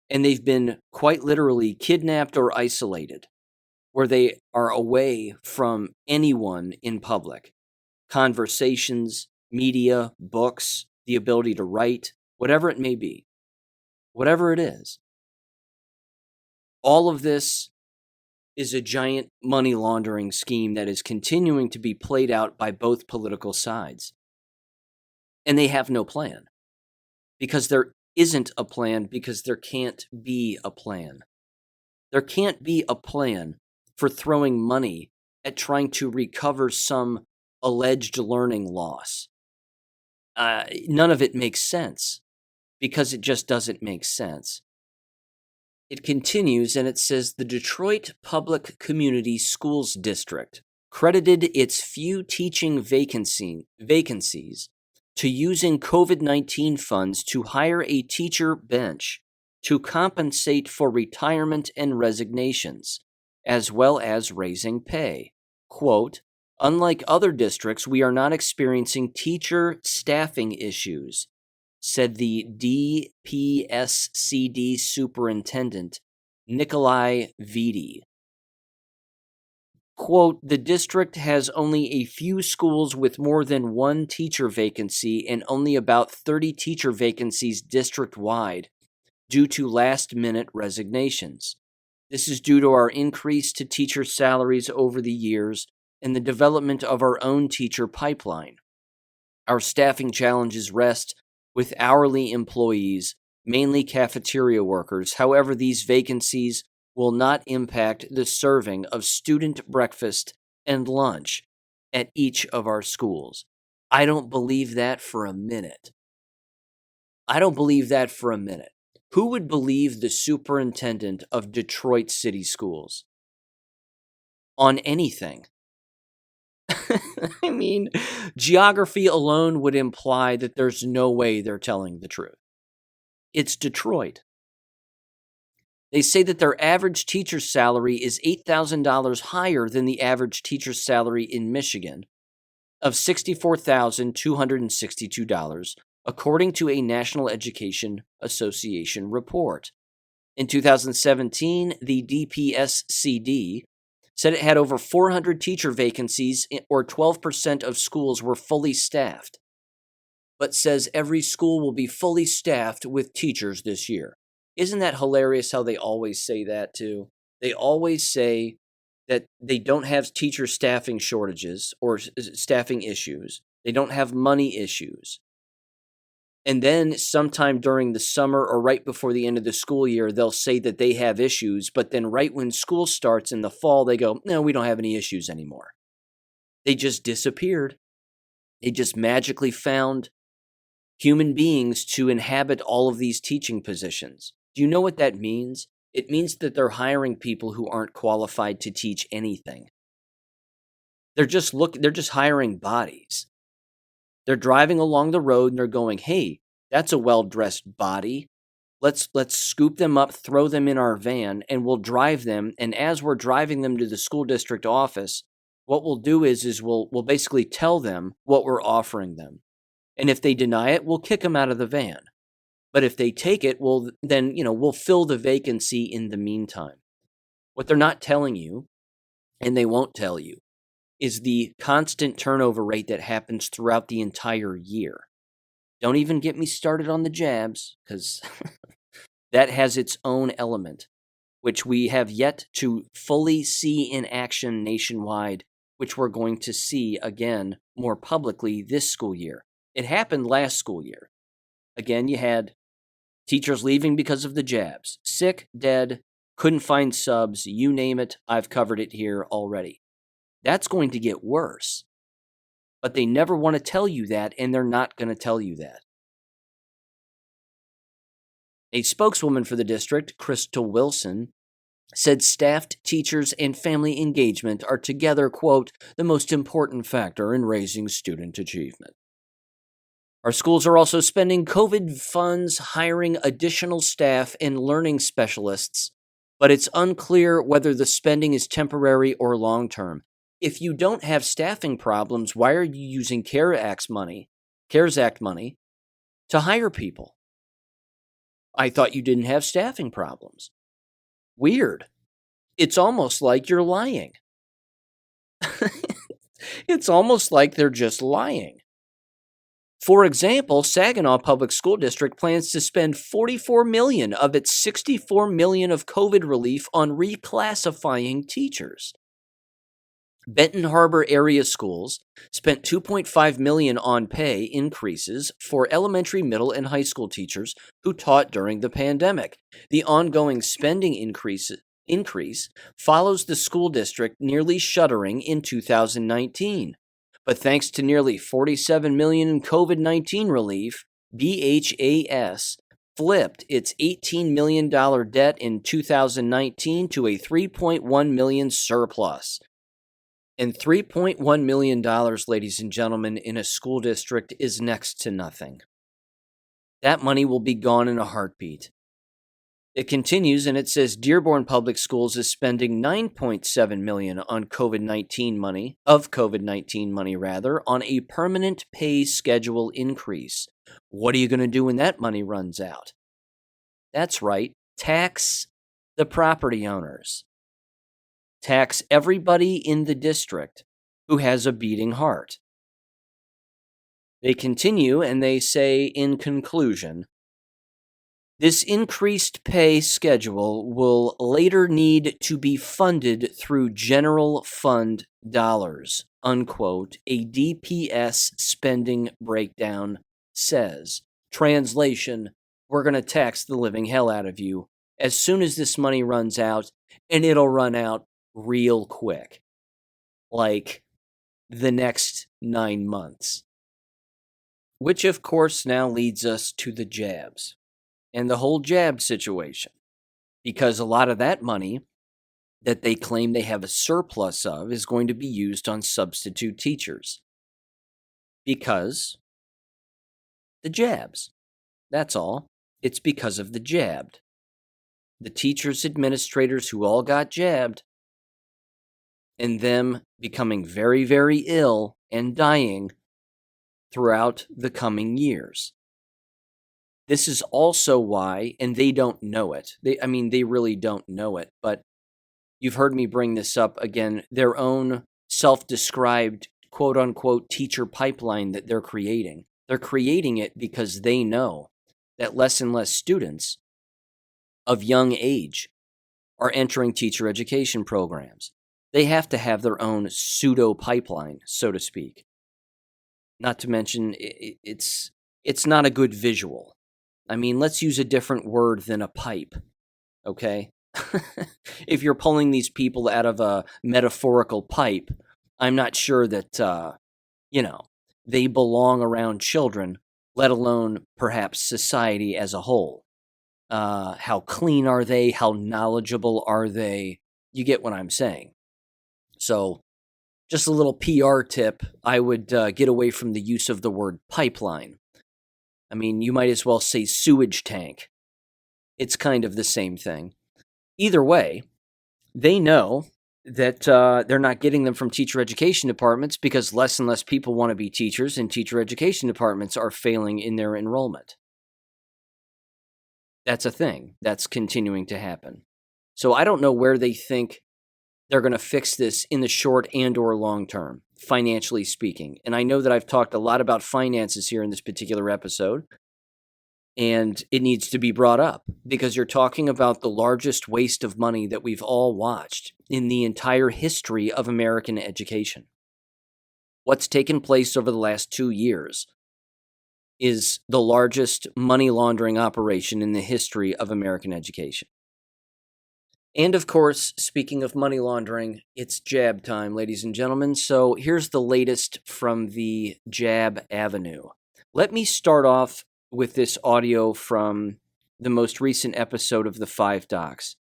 and they've been quite literally kidnapped or isolated, where they are away from anyone in public. Conversations, media, books, the ability to write, whatever it may be, whatever it is. All of this is a giant money laundering scheme that is continuing to be played out by both political sides. And they have no plan. Because there isn't a plan, because there can't be a plan. There can't be a plan for throwing money at trying to recover some alleged learning loss. None of it makes sense, because it just doesn't make sense. It continues and it says the Detroit Public Community Schools District credited its few teaching vacancies to using COVID-19 funds to hire a teacher bench to compensate for retirement and resignations, as well as raising pay. Quote, unlike other districts, we are not experiencing teacher staffing issues, said the DPSCD superintendent, Nikolai Vidi. Quote, the district has only a few schools with more than one teacher vacancy and only about 30 teacher vacancies district-wide due to last-minute resignations. This is due to our increase to teacher salaries over the years and the development of our own teacher pipeline. Our staffing challenges rest with hourly employees, mainly cafeteria workers. However, these vacancies will not impact the serving of student breakfast and lunch at each of our schools. I don't believe that for a minute. I don't believe that for a minute. Who would believe the superintendent of Detroit City Schools on anything? I mean, geography alone would imply that there's no way they're telling the truth. It's Detroit. They say that their average teacher's salary is $8,000 higher than the average teacher's salary in Michigan of $64,262, according to a National Education Association report. In 2017, the DPSCD said it had over 400 teacher vacancies, or 12% of schools were fully staffed, but says every school will be fully staffed with teachers this year. Isn't that hilarious how they always say that too? They always say that they don't have teacher staffing shortages or staffing issues. They don't have money issues. And then sometime during the summer or right before the end of the school year, they'll say that they have issues. But then right when school starts in the fall, they go, no, we don't have any issues anymore. They just disappeared. They just magically found human beings to inhabit all of these teaching positions. Do you know what that means? It means that they're hiring people who aren't qualified to teach anything. They're just hiring bodies. They're driving along the road and they're going, hey, that's a well-dressed body. Let's scoop them up, throw them in our van, and we'll drive them. And as we're driving them to the school district office, what we'll do is we'll basically tell them what we're offering them. And if they deny it, we'll kick them out of the van. But if they take it, we'll fill the vacancy in the meantime. What they're not telling you, and they won't tell you, is the constant turnover rate that happens throughout the entire year. Don't even get me started on the jabs, because that has its own element, which we have yet to fully see in action nationwide, which we're going to see again more publicly this school year. It happened last school year. Again, you had teachers leaving because of the jabs. Sick, dead, couldn't find subs, you name it, I've covered it here already. That's going to get worse. But they never want to tell you that, and they're not going to tell you that. A spokeswoman for the district, Crystal Wilson, said staffed teachers and family engagement are together, quote, the most important factor in raising student achievement. Our schools are also spending COVID funds hiring additional staff and learning specialists, but it's unclear whether the spending is temporary or long-term. If you don't have staffing problems, why are you using CARES Act money to hire people? I thought you didn't have staffing problems. Weird. It's almost like you're lying. It's almost like they're just lying. For example, Saginaw Public School District plans to spend $44 million of its $64 million of COVID relief on reclassifying teachers. Benton Harbor area schools spent $2.5 million on pay increases for elementary, middle, and high school teachers who taught during the pandemic. The ongoing spending increase follows the school district nearly shuttering in 2019. But thanks to nearly $47 million in COVID-19 relief, BHAS flipped its $18 million debt in 2019 to a $3.1 million surplus. And $3.1 million, ladies and gentlemen, in a school district is next to nothing. That money will be gone in a heartbeat. It continues and it says Dearborn Public Schools is spending $9.7 million on COVID-19 money, on a permanent pay schedule increase. What are you going to do when that money runs out? That's right, tax the property owners. Tax everybody in the district who has a beating heart. They continue and they say, in conclusion, this increased pay schedule will later need to be funded through general fund dollars, unquote, a DPS spending breakdown says. Translation, we're going to tax the living hell out of you as soon as this money runs out, and it'll run out real quick, like the next 9 months. Which, of course, now leads us to the jabs and the whole jab situation, because a lot of that money that they claim they have a surplus of is going to be used on substitute teachers. Because the jabs. That's all. It's because of the jabbed. The teachers, administrators who all got jabbed, and them becoming very, very ill and dying throughout the coming years. This is also why, and they don't know it. They really don't know it, but you've heard me bring this up again, their own self-described quote-unquote teacher pipeline that they're creating. They're creating it because they know that less and less students of young age are entering teacher education programs. They have to have their own pseudo-pipeline, so to speak. Not to mention, it's not a good visual. Let's use a different word than a pipe, okay? If you're pulling these people out of a metaphorical pipe, I'm not sure that, they belong around children, let alone perhaps society as a whole. How clean are they? How knowledgeable are they? You get what I'm saying. So, just a little PR tip, I would get away from the use of the word pipeline. You might as well say sewage tank. It's kind of the same thing. Either way, they know that they're not getting them from teacher education departments because less and less people want to be teachers, and teacher education departments are failing in their enrollment. That's a thing. That's continuing to happen. So I don't know where they think they're going to fix this in the short and or long term, financially speaking. And I know that I've talked a lot about finances here in this particular episode, and it needs to be brought up because you're talking about the largest waste of money that we've all watched in the entire history of American education. What's taken place over the last 2 years is the largest money laundering operation in the history of American education. And of course, speaking of money laundering, it's jab time, ladies and gentlemen. So here's the latest from the jab avenue. Let me start off with this audio from the most recent episode of the 5 Docs.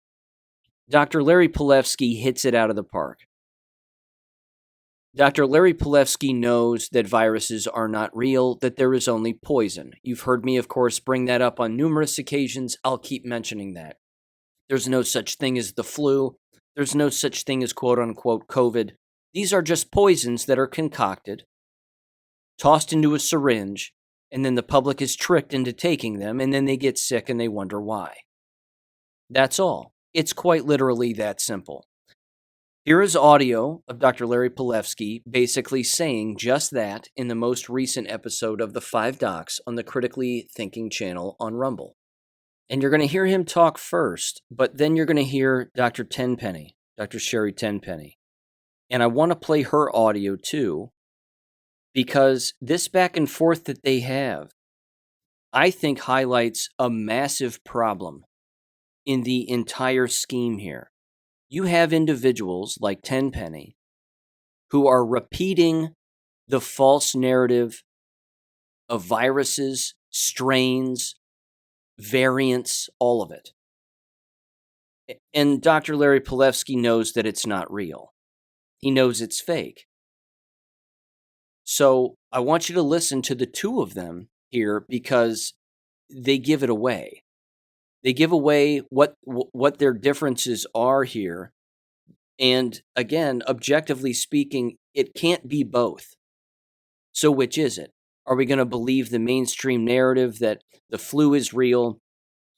Dr. Larry Palevsky hits it out of the park. Dr. Larry Palevsky knows that viruses are not real, that there is only poison. You've heard me, of course, bring that up on numerous occasions. I'll keep mentioning that. There's no such thing as the flu. There's no such thing as quote-unquote COVID. These are just poisons that are concocted, tossed into a syringe, And then the public is tricked into taking them, and then they get sick and they wonder why. That's all. It's quite literally that simple. Here is audio of Dr. Larry Palevsky basically saying just that in the most recent episode of The 5 Docs on the Critically Thinking channel on Rumble. And you're going to hear him talk first, but then you're going to hear Dr. Tenpenny, Dr. Sherry Tenpenny. And I want to play her audio too, because this back and forth that they have, I think highlights a massive problem in the entire scheme here. You have individuals like Tenpenny who are repeating the false narrative of viruses, strains, variants, all of it. And Dr. Larry Palevsky knows that it's not real. He knows it's fake. So I want you to listen to the two of them here because they give it away. They give away what their differences are here. And again, objectively speaking, it can't be both. So which is it? Are we going to believe the mainstream narrative that the flu is real,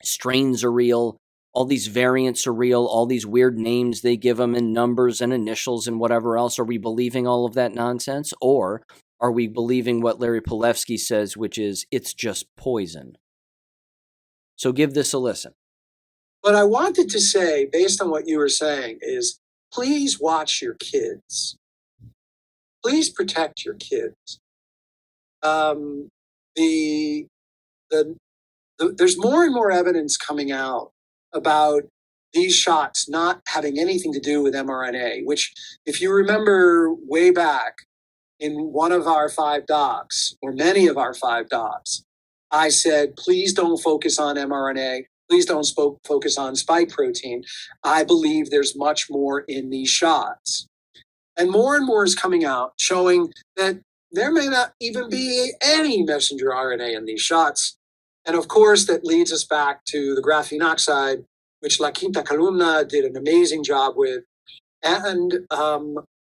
strains are real, all these variants are real, all these weird names they give them and numbers and initials and whatever else? Are we believing all of that nonsense? Or are we believing what Larry Palevsky says, which is it's just poison? So give this a listen. What I wanted to say, based on what you were saying, is please watch your kids. Please protect your kids. There's more and more evidence coming out about these shots not having anything to do with mRNA, which, if you remember way back in one of our 5 docs, or many of our 5 docs, I said, please don't focus on mRNA. Please don't focus on spike protein. I believe there's much more in these shots. And more is coming out showing that there may not even be any messenger RNA in these shots. And of course, that leads us back to the graphene oxide, which La Quinta Columna did an amazing job with, and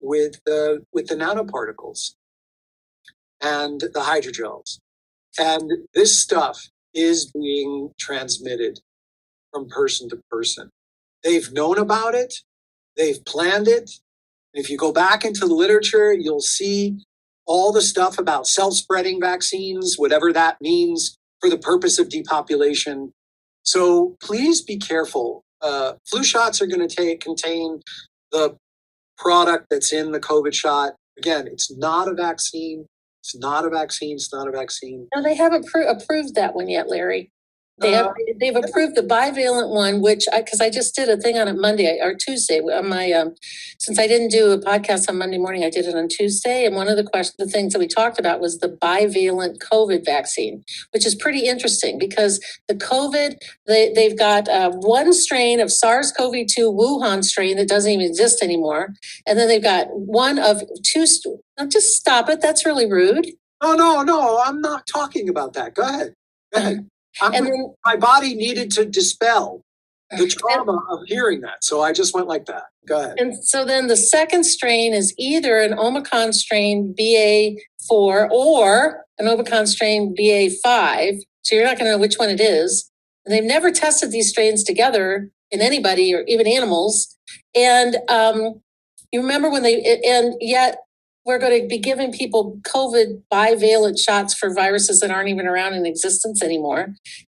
with the nanoparticles and the hydrogels. And this stuff is being transmitted from person to person. They've known about it. They've planned it. If you go back into the literature, you'll see all the stuff about self-spreading vaccines, whatever that means, for the purpose of depopulation. So please be careful. Flu shots are going to contain the product that's in the COVID shot. Again, it's not a vaccine. It's not a vaccine. It's not a vaccine. No, they haven't approved that one yet, Larry. They've approved the bivalent one, which because I just did a thing on it Monday or Tuesday on my since I didn't do a podcast on Monday morning, I did it on Tuesday. And one of the things that we talked about was the bivalent COVID vaccine, which is pretty interesting because the COVID, they've got one strain of SARS-CoV-2 Wuhan strain that doesn't even exist anymore. And then they've got one of two. Now just stop it. That's really rude. No, I'm not talking about that. Go ahead. My body needed to dispel the trauma of hearing that. So I just went like that. Go ahead. And so then the second strain is either an Omicron strain BA4 or an Omicron strain BA5. So you're not going to know which one it is. And they've never tested these strains together in anybody or even animals. And you remember when and yet we're going to be giving people COVID bivalent shots for viruses that aren't even around in existence anymore.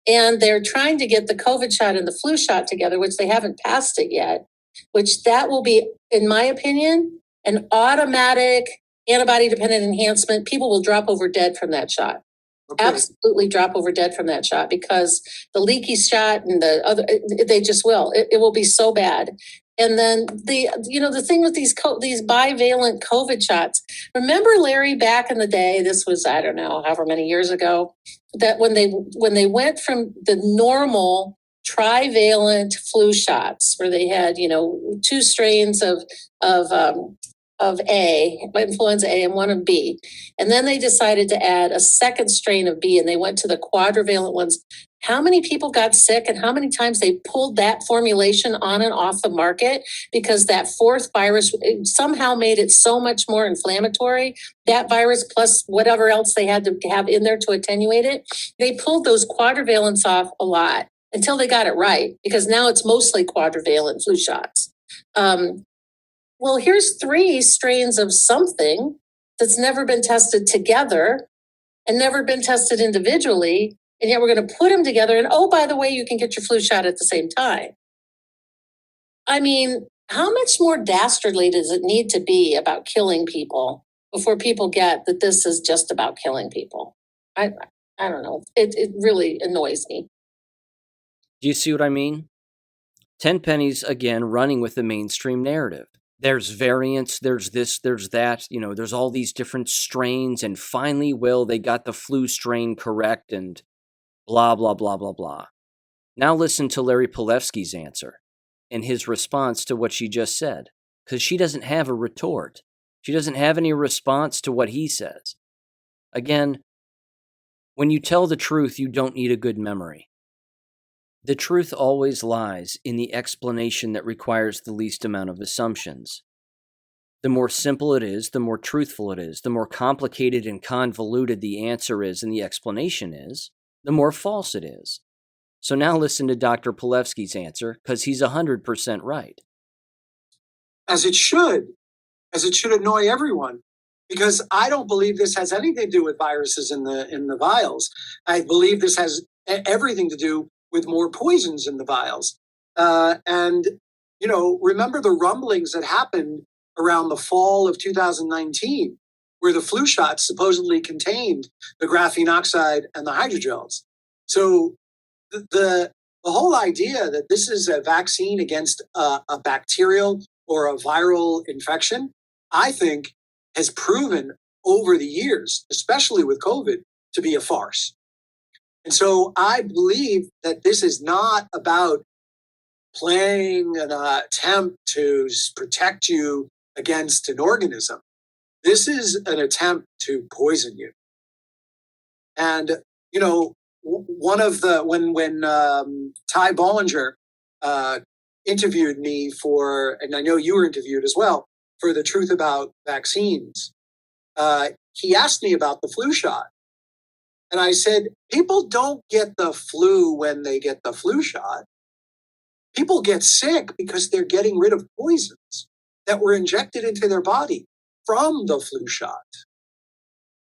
And they're trying to get the COVID shot and the flu shot together, which they haven't passed it yet, which that will be, in my opinion, an automatic antibody-dependent enhancement. People will drop over dead from that shot. Okay. Absolutely drop over dead from that shot because the leaky shot and the other, they just will. It will be so bad. And then the thing with these bivalent COVID shots, remember, Larry, back in the day, this was, I don't know, however many years ago, that when they went from the normal trivalent flu shots where they had, 2 strains of of influenza A, and one of B. And then they decided to add a second strain of B, and they went to the quadrivalent ones. How many people got sick and how many times they pulled that formulation on and off the market because that fourth virus somehow made it so much more inflammatory. That virus plus whatever else they had to have in there to attenuate it. They pulled those quadrivalents off a lot until they got it right, because now it's mostly quadrivalent flu shots. Well, here's 3 strains of something that's never been tested together and never been tested individually. And yet we're going to put them together. And oh, by the way, you can get your flu shot at the same time. I mean, how much more dastardly does it need to be about killing people before people get that this is just about killing people? I don't know. It really annoys me. Do you see what I mean? Tenpenny's, again, running with the mainstream narrative. There's variants, there's this, there's that, there's all these different strains, and finally, they got the flu strain correct, and blah, blah, blah, blah, blah. Now listen to Larry Palevsky's answer and his response to what she just said, because she doesn't have a retort. She doesn't have any response to what he says. Again, when you tell the truth, you don't need a good memory. The truth always lies in the explanation that requires the least amount of assumptions. The more simple it is, the more truthful it is. The more complicated and convoluted the answer is and the explanation is, the more false it is. So now listen to Dr. Palevsky's answer, because he's 100% right. As it should annoy everyone, because I don't believe this has anything to do with viruses in the vials. I believe this has everything to do with more poisons in the vials. And remember the rumblings that happened around the fall of 2019, where the flu shots supposedly contained the graphene oxide and the hydrogels. So the whole idea that this is a vaccine against a bacterial or a viral infection, I think, has proven over the years, especially with COVID, to be a farce. And so I believe that this is not about playing an attempt to protect you against an organism. This is an attempt to poison you. And, one of the, when Ty Bollinger interviewed me and I know you were interviewed as well, for The Truth About Vaccines, he asked me about the flu shot. And I said, people don't get the flu when they get the flu shot. People get sick because they're getting rid of poisons that were injected into their body from the flu shot.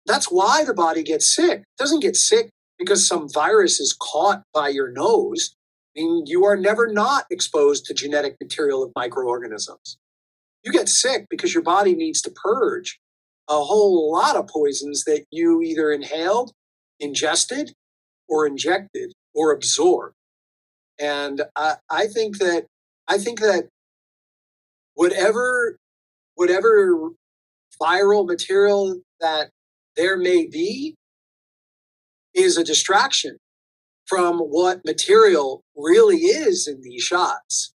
That's why the body gets sick. It doesn't get sick because some virus is caught by your nose. I mean, you are never not exposed to genetic material of microorganisms. You get sick because your body needs to purge a whole lot of poisons that you either inhaled, ingested, or injected, or absorbed. And I think that whatever viral material that there may be is a distraction from what material really is in these shots.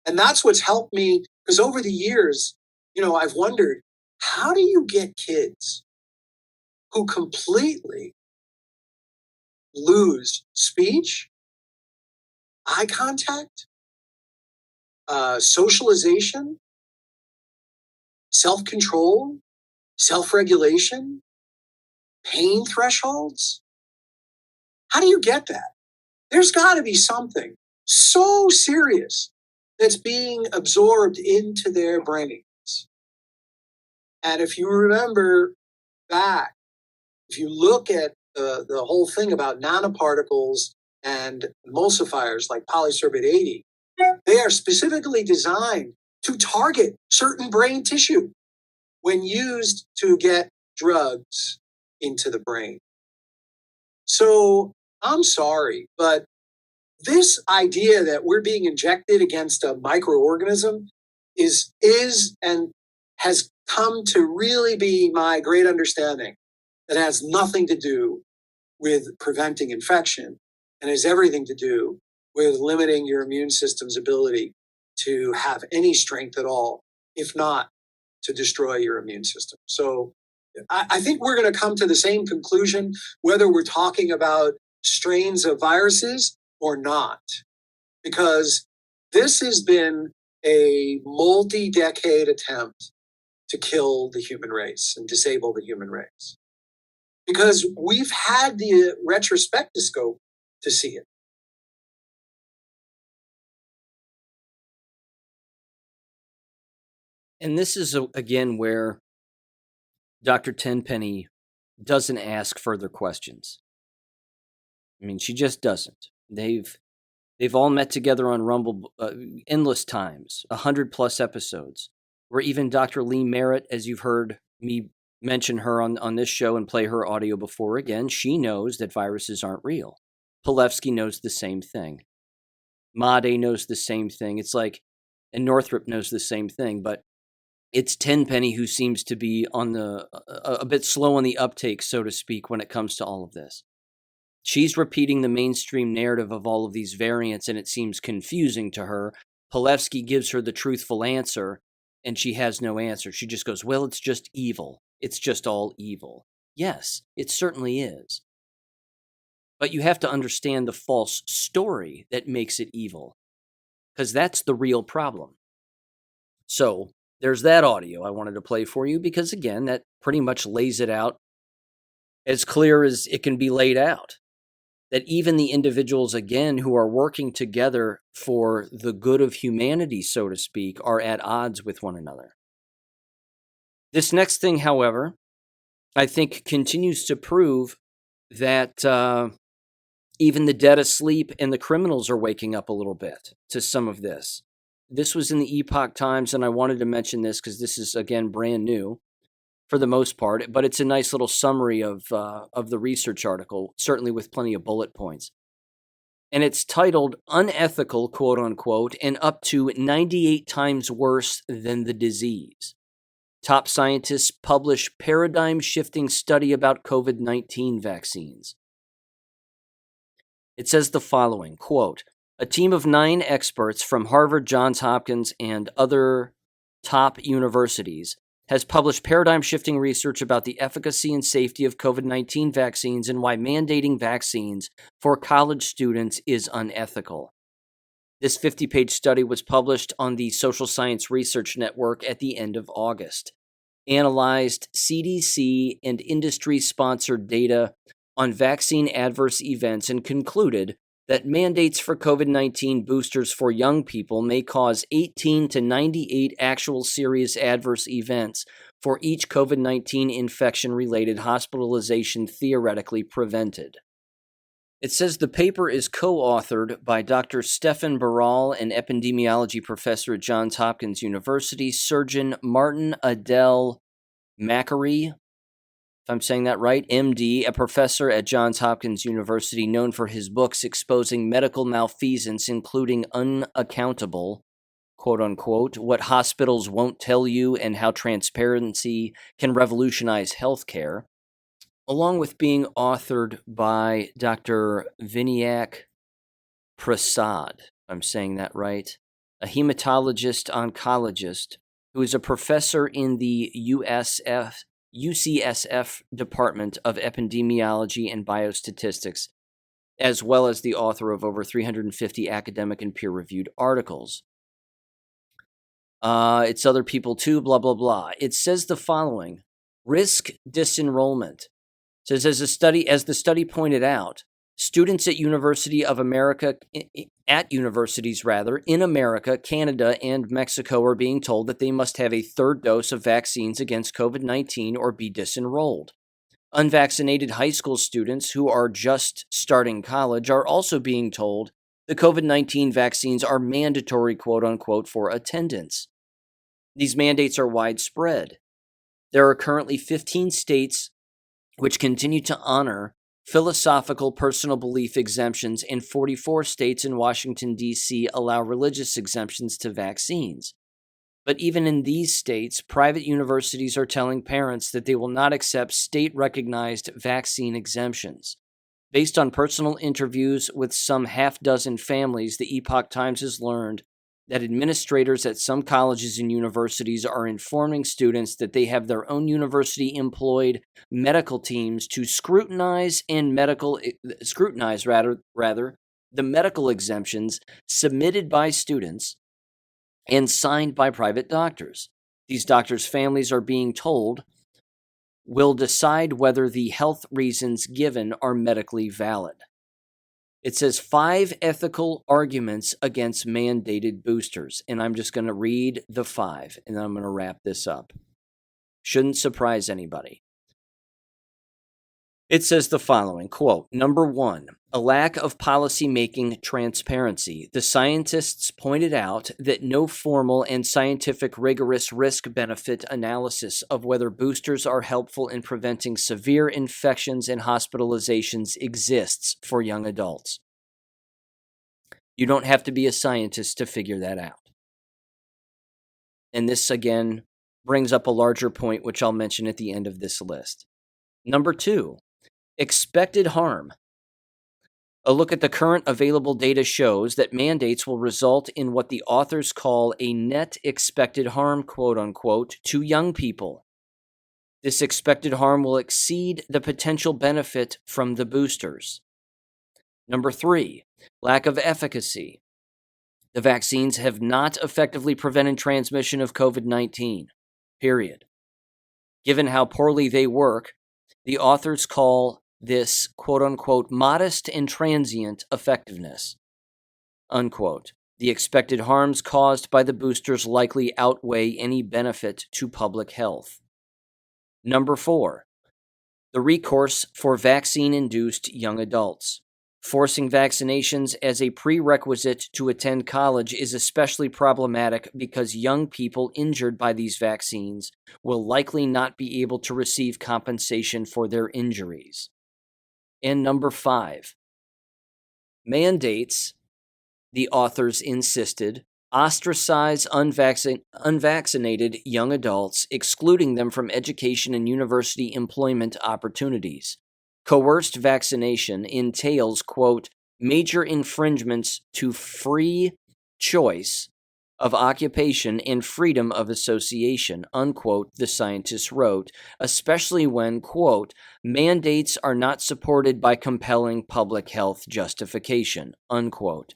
And that's what's helped me, because over the years, I've wondered, how do you get kids who completely lose speech, eye contact, socialization, self-control, self-regulation, pain thresholds? How do you get that? There's got to be something so serious that's being absorbed into their brains. And if you remember back, if you look at the whole thing about nanoparticles and emulsifiers like polysorbate 80, they are specifically designed to target certain brain tissue when used to get drugs into the brain. So I'm sorry, but this idea that we're being injected against a microorganism is and has come to really be my great understanding. That has nothing to do with preventing infection and has everything to do with limiting your immune system's ability to have any strength at all, if not to destroy your immune system. So I think we're going to come to the same conclusion, whether we're talking about strains of viruses or not, because this has been a multi-decade attempt to kill the human race and disable the human race. Because we've had the retrospectoscope to see it. And this is, again, where Dr. Tenpenny doesn't ask further questions. I mean, she just doesn't. They've all met together on Rumble endless times, 100+ episodes, where even Dr. Lee Merritt, as you've heard me mention her on this show and play her audio before again, she knows that viruses aren't real. Pilevsky knows the same thing. Made knows the same thing. It's like, and Northrop knows the same thing, but it's Tenpenny who seems to be on a bit slow on the uptake, so to speak, when it comes to all of this. She's repeating the mainstream narrative of all of these variants, and it seems confusing to her. Pilevsky gives her the truthful answer, and she has no answer. She just goes, well, it's just evil. It's just all evil. Yes, it certainly is. But you have to understand the false story that makes it evil, because that's the real problem. So there's that audio I wanted to play for you, because, again, that pretty much lays it out as clear as it can be laid out. That even the individuals, again, who are working together for the good of humanity, so to speak, are at odds with one another. This next thing, however, I think continues to prove that even the dead asleep and the criminals are waking up a little bit to some of this. This was in the Epoch Times, and I wanted to mention this because this is, again, brand new for the most part, but it's a nice little summary of the research article, certainly with plenty of bullet points. And it's titled, Unethical, quote unquote, and up to 98 times worse than the disease. Top scientists publish paradigm-shifting study about COVID-19 vaccines. It says the following, quote, a team of 9 experts from Harvard, Johns Hopkins, and other top universities has published paradigm-shifting research about the efficacy and safety of COVID-19 vaccines and why mandating vaccines for college students is unethical. This 50-page study was published on the Social Science Research Network at the end of August, analyzed CDC and industry-sponsored data on vaccine adverse events, and concluded that mandates for COVID-19 boosters for young people may cause 18 to 98 actual serious adverse events for each COVID-19 infection-related hospitalization theoretically prevented. It says the paper is co-authored by Dr. Stefan Baral, an epidemiology professor at Johns Hopkins University, surgeon Martin Adel Macquarie, if I'm saying that right, MD, a professor at Johns Hopkins University known for his books exposing medical malfeasance, including Unaccountable, quote-unquote, What Hospitals Won't Tell You and How Transparency Can Revolutionize Healthcare, along with being authored by Dr. Vinayak Prasad, if I'm saying that right, a hematologist-oncologist who is a professor in the UCSF Department of Epidemiology and Biostatistics, as well as the author of over 350 academic and peer-reviewed articles. It's other people too, blah, blah, blah. It says the following, risk disenrollment. It says, as the study pointed out, students at universities in America, Canada, and Mexico are being told that they must have a third dose of vaccines against COVID-19 or be disenrolled. Unvaccinated high school students who are just starting college are also being told the COVID-19 vaccines are mandatory, quote-unquote, for attendance. These mandates are widespread. There are currently 15 states which continue to honor philosophical personal belief exemptions, and 44 states in Washington, D.C. allow religious exemptions to vaccines. But even in these states, private universities are telling parents that they will not accept state-recognized vaccine exemptions. Based on personal interviews with some half-dozen families, the Epoch Times has learned that administrators at some colleges and universities are informing students that they have their own university-employed medical teams to scrutinize the medical exemptions submitted by students and signed by private doctors. These doctors' families are being told will decide whether the health reasons given are medically valid. It says 5 ethical arguments against mandated boosters, and I'm just going to read the 5, and then I'm going to wrap this up. Shouldn't surprise anybody. It says the following, quote, number 1, a lack of policy-making transparency. The scientists pointed out that no formal and scientific rigorous risk-benefit analysis of whether boosters are helpful in preventing severe infections and hospitalizations exists for young adults. You don't have to be a scientist to figure that out. And this, again, brings up a larger point, which I'll mention at the end of this list. Number 2, expected harm. A look at the current available data shows that mandates will result in what the authors call a net expected harm, quote unquote, to young people. This expected harm will exceed the potential benefit from the boosters. Number 3, lack of efficacy. The vaccines have not effectively prevented transmission of COVID-19, period. Given how poorly they work, the authors call this, quote-unquote, modest and transient effectiveness, unquote. The expected harms caused by the boosters likely outweigh any benefit to public health. Number 4, the recourse for vaccine-induced young adults. Forcing vaccinations as a prerequisite to attend college is especially problematic because young people injured by these vaccines will likely not be able to receive compensation for their injuries. And number 5, mandates, the authors insisted, ostracize unvaccinated young adults, excluding them from education and university employment opportunities. Coerced vaccination entails, quote, major infringements to free choice of occupation and freedom of association, unquote, the scientists wrote, especially when, quote, mandates are not supported by compelling public health justification, unquote.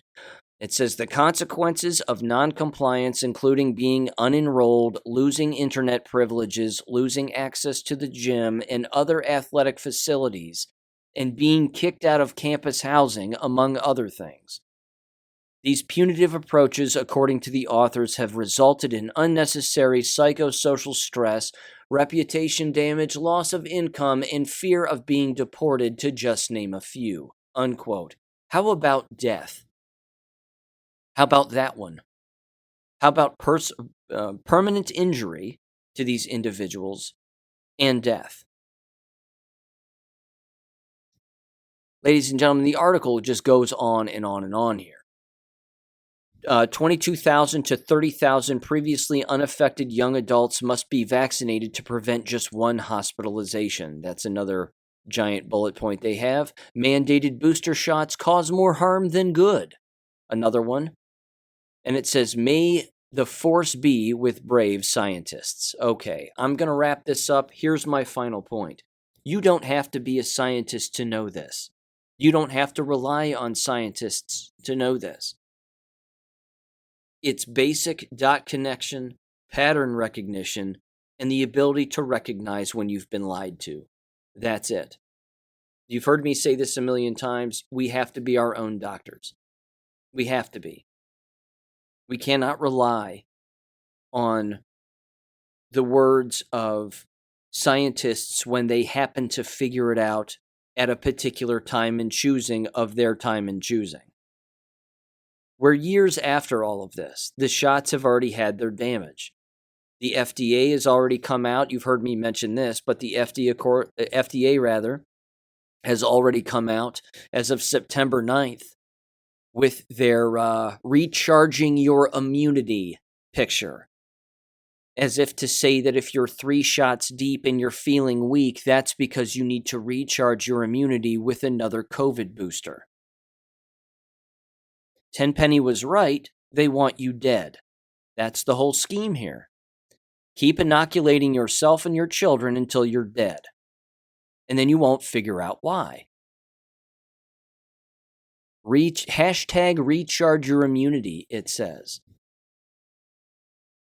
It says the consequences of noncompliance, including being unenrolled, losing internet privileges, losing access to the gym and other athletic facilities, and being kicked out of campus housing, among other things. These punitive approaches, according to the authors, have resulted in unnecessary psychosocial stress, reputation damage, loss of income, and fear of being deported, to just name a few, unquote. How about death? How about that one? How about permanent injury to these individuals and death? Ladies and gentlemen, the article just goes on and on and on here. 22,000 to 30,000 previously unaffected young adults must be vaccinated to prevent just one hospitalization. That's another giant bullet point they have. Mandated booster shots cause more harm than good. Another one. And it says, may the force be with brave scientists. Okay, I'm going to wrap this up. Here's my final point. You don't have to be a scientist to know this. You don't have to rely on scientists to know this. It's basic dot connection, pattern recognition, and the ability to recognize when you've been lied to. That's it. You've heard me say this a million times. We have to be our own doctors. We have to be. We cannot rely on the words of scientists when they happen to figure it out at a particular time and choosing of their time and choosing. We're years after all of this. The shots have already had their damage. The FDA has already come out. You've heard me mention this, but the FDA has already come out as of September 9th with their recharging your immunity picture. As if to say that if you're 3 shots deep and you're feeling weak, that's because you need to recharge your immunity with another COVID booster. Tenpenny was right They want you dead. That's the whole scheme here. Keep inoculating yourself and your children until you're dead. And then you won't figure out why. Hashtag recharge your immunity, it says.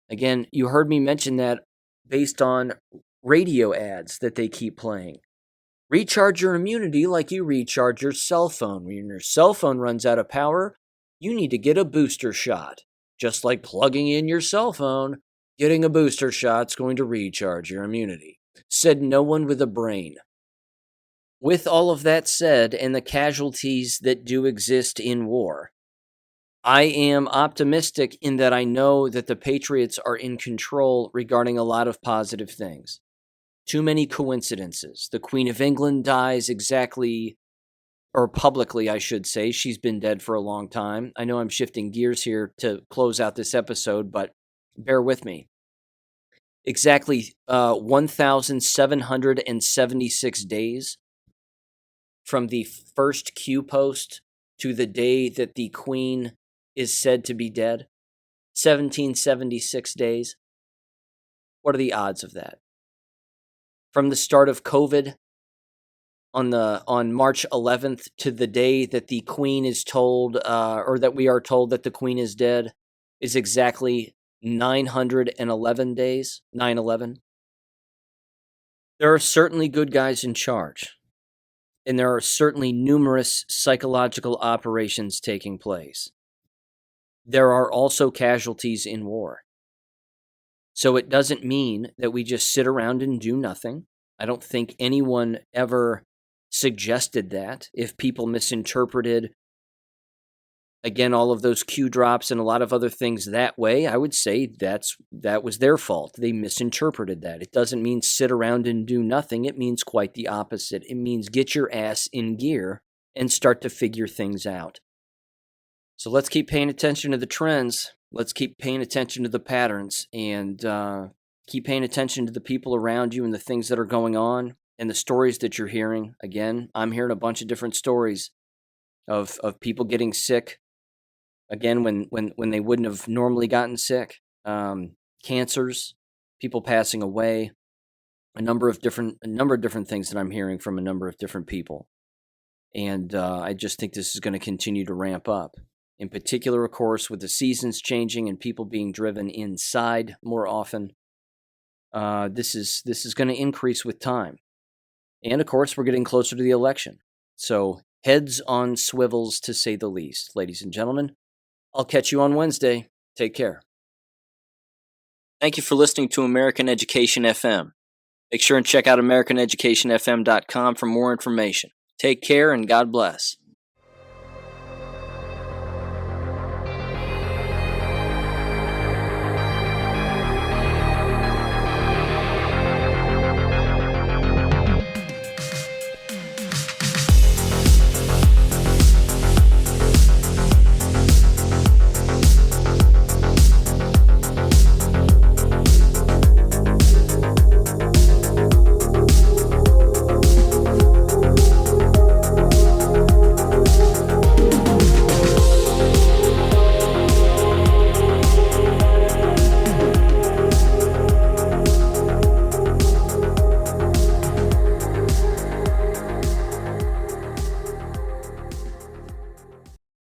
Again, you heard me mention that based on radio ads that they keep playing. Recharge your immunity like you recharge your cell phone. When your cell phone runs out of power, you need to get a booster shot. Just like plugging in your cell phone, getting a booster shot's going to recharge your immunity. Said no one with a brain. With all of that said, and the casualties that do exist in war, I am optimistic in that I know that the Patriots are in control regarding a lot of positive things. Too many coincidences. The Queen of England dies exactly, or publicly, I should say. She's been dead for a long time. I know I'm shifting gears here to close out this episode, but bear with me. Exactly 1,776 days from the first Q post to the day that the Queen is said to be dead. 1776 days. What are the odds of that? From the start of COVID on March 11th to the day that the Queen is told, or that we are told that the Queen is dead, is exactly 911 days. 9/11. There are certainly good guys in charge, and there are certainly numerous psychological operations taking place. There are also casualties in war. So it doesn't mean that we just sit around and do nothing. I don't think anyone ever suggested that. If people misinterpreted, again, all of those Q drops and a lot of other things that way, I would say that was their fault. They misinterpreted that. It doesn't mean sit around and do nothing. It means quite the opposite. It means get your ass in gear and start to figure things out. So let's keep paying attention to the trends. Let's keep paying attention to the patterns, and keep paying attention to the people around you and the things that are going on and the stories that you're hearing. Again, I'm hearing a bunch of different stories of people getting sick. Again, when they wouldn't have normally gotten sick. Cancers, people passing away, a number of different things that I'm hearing from a number of different people. And I just think this is going to continue to ramp up. In particular, of course, with the seasons changing and people being driven inside more often, this is going to increase with time. And of course, we're getting closer to the election. So heads on swivels, to say the least. Ladies and gentlemen, I'll catch you on Wednesday. Take care. Thank you for listening to American Education FM. Make sure and check out AmericanEducationFM.com for more information. Take care and God bless.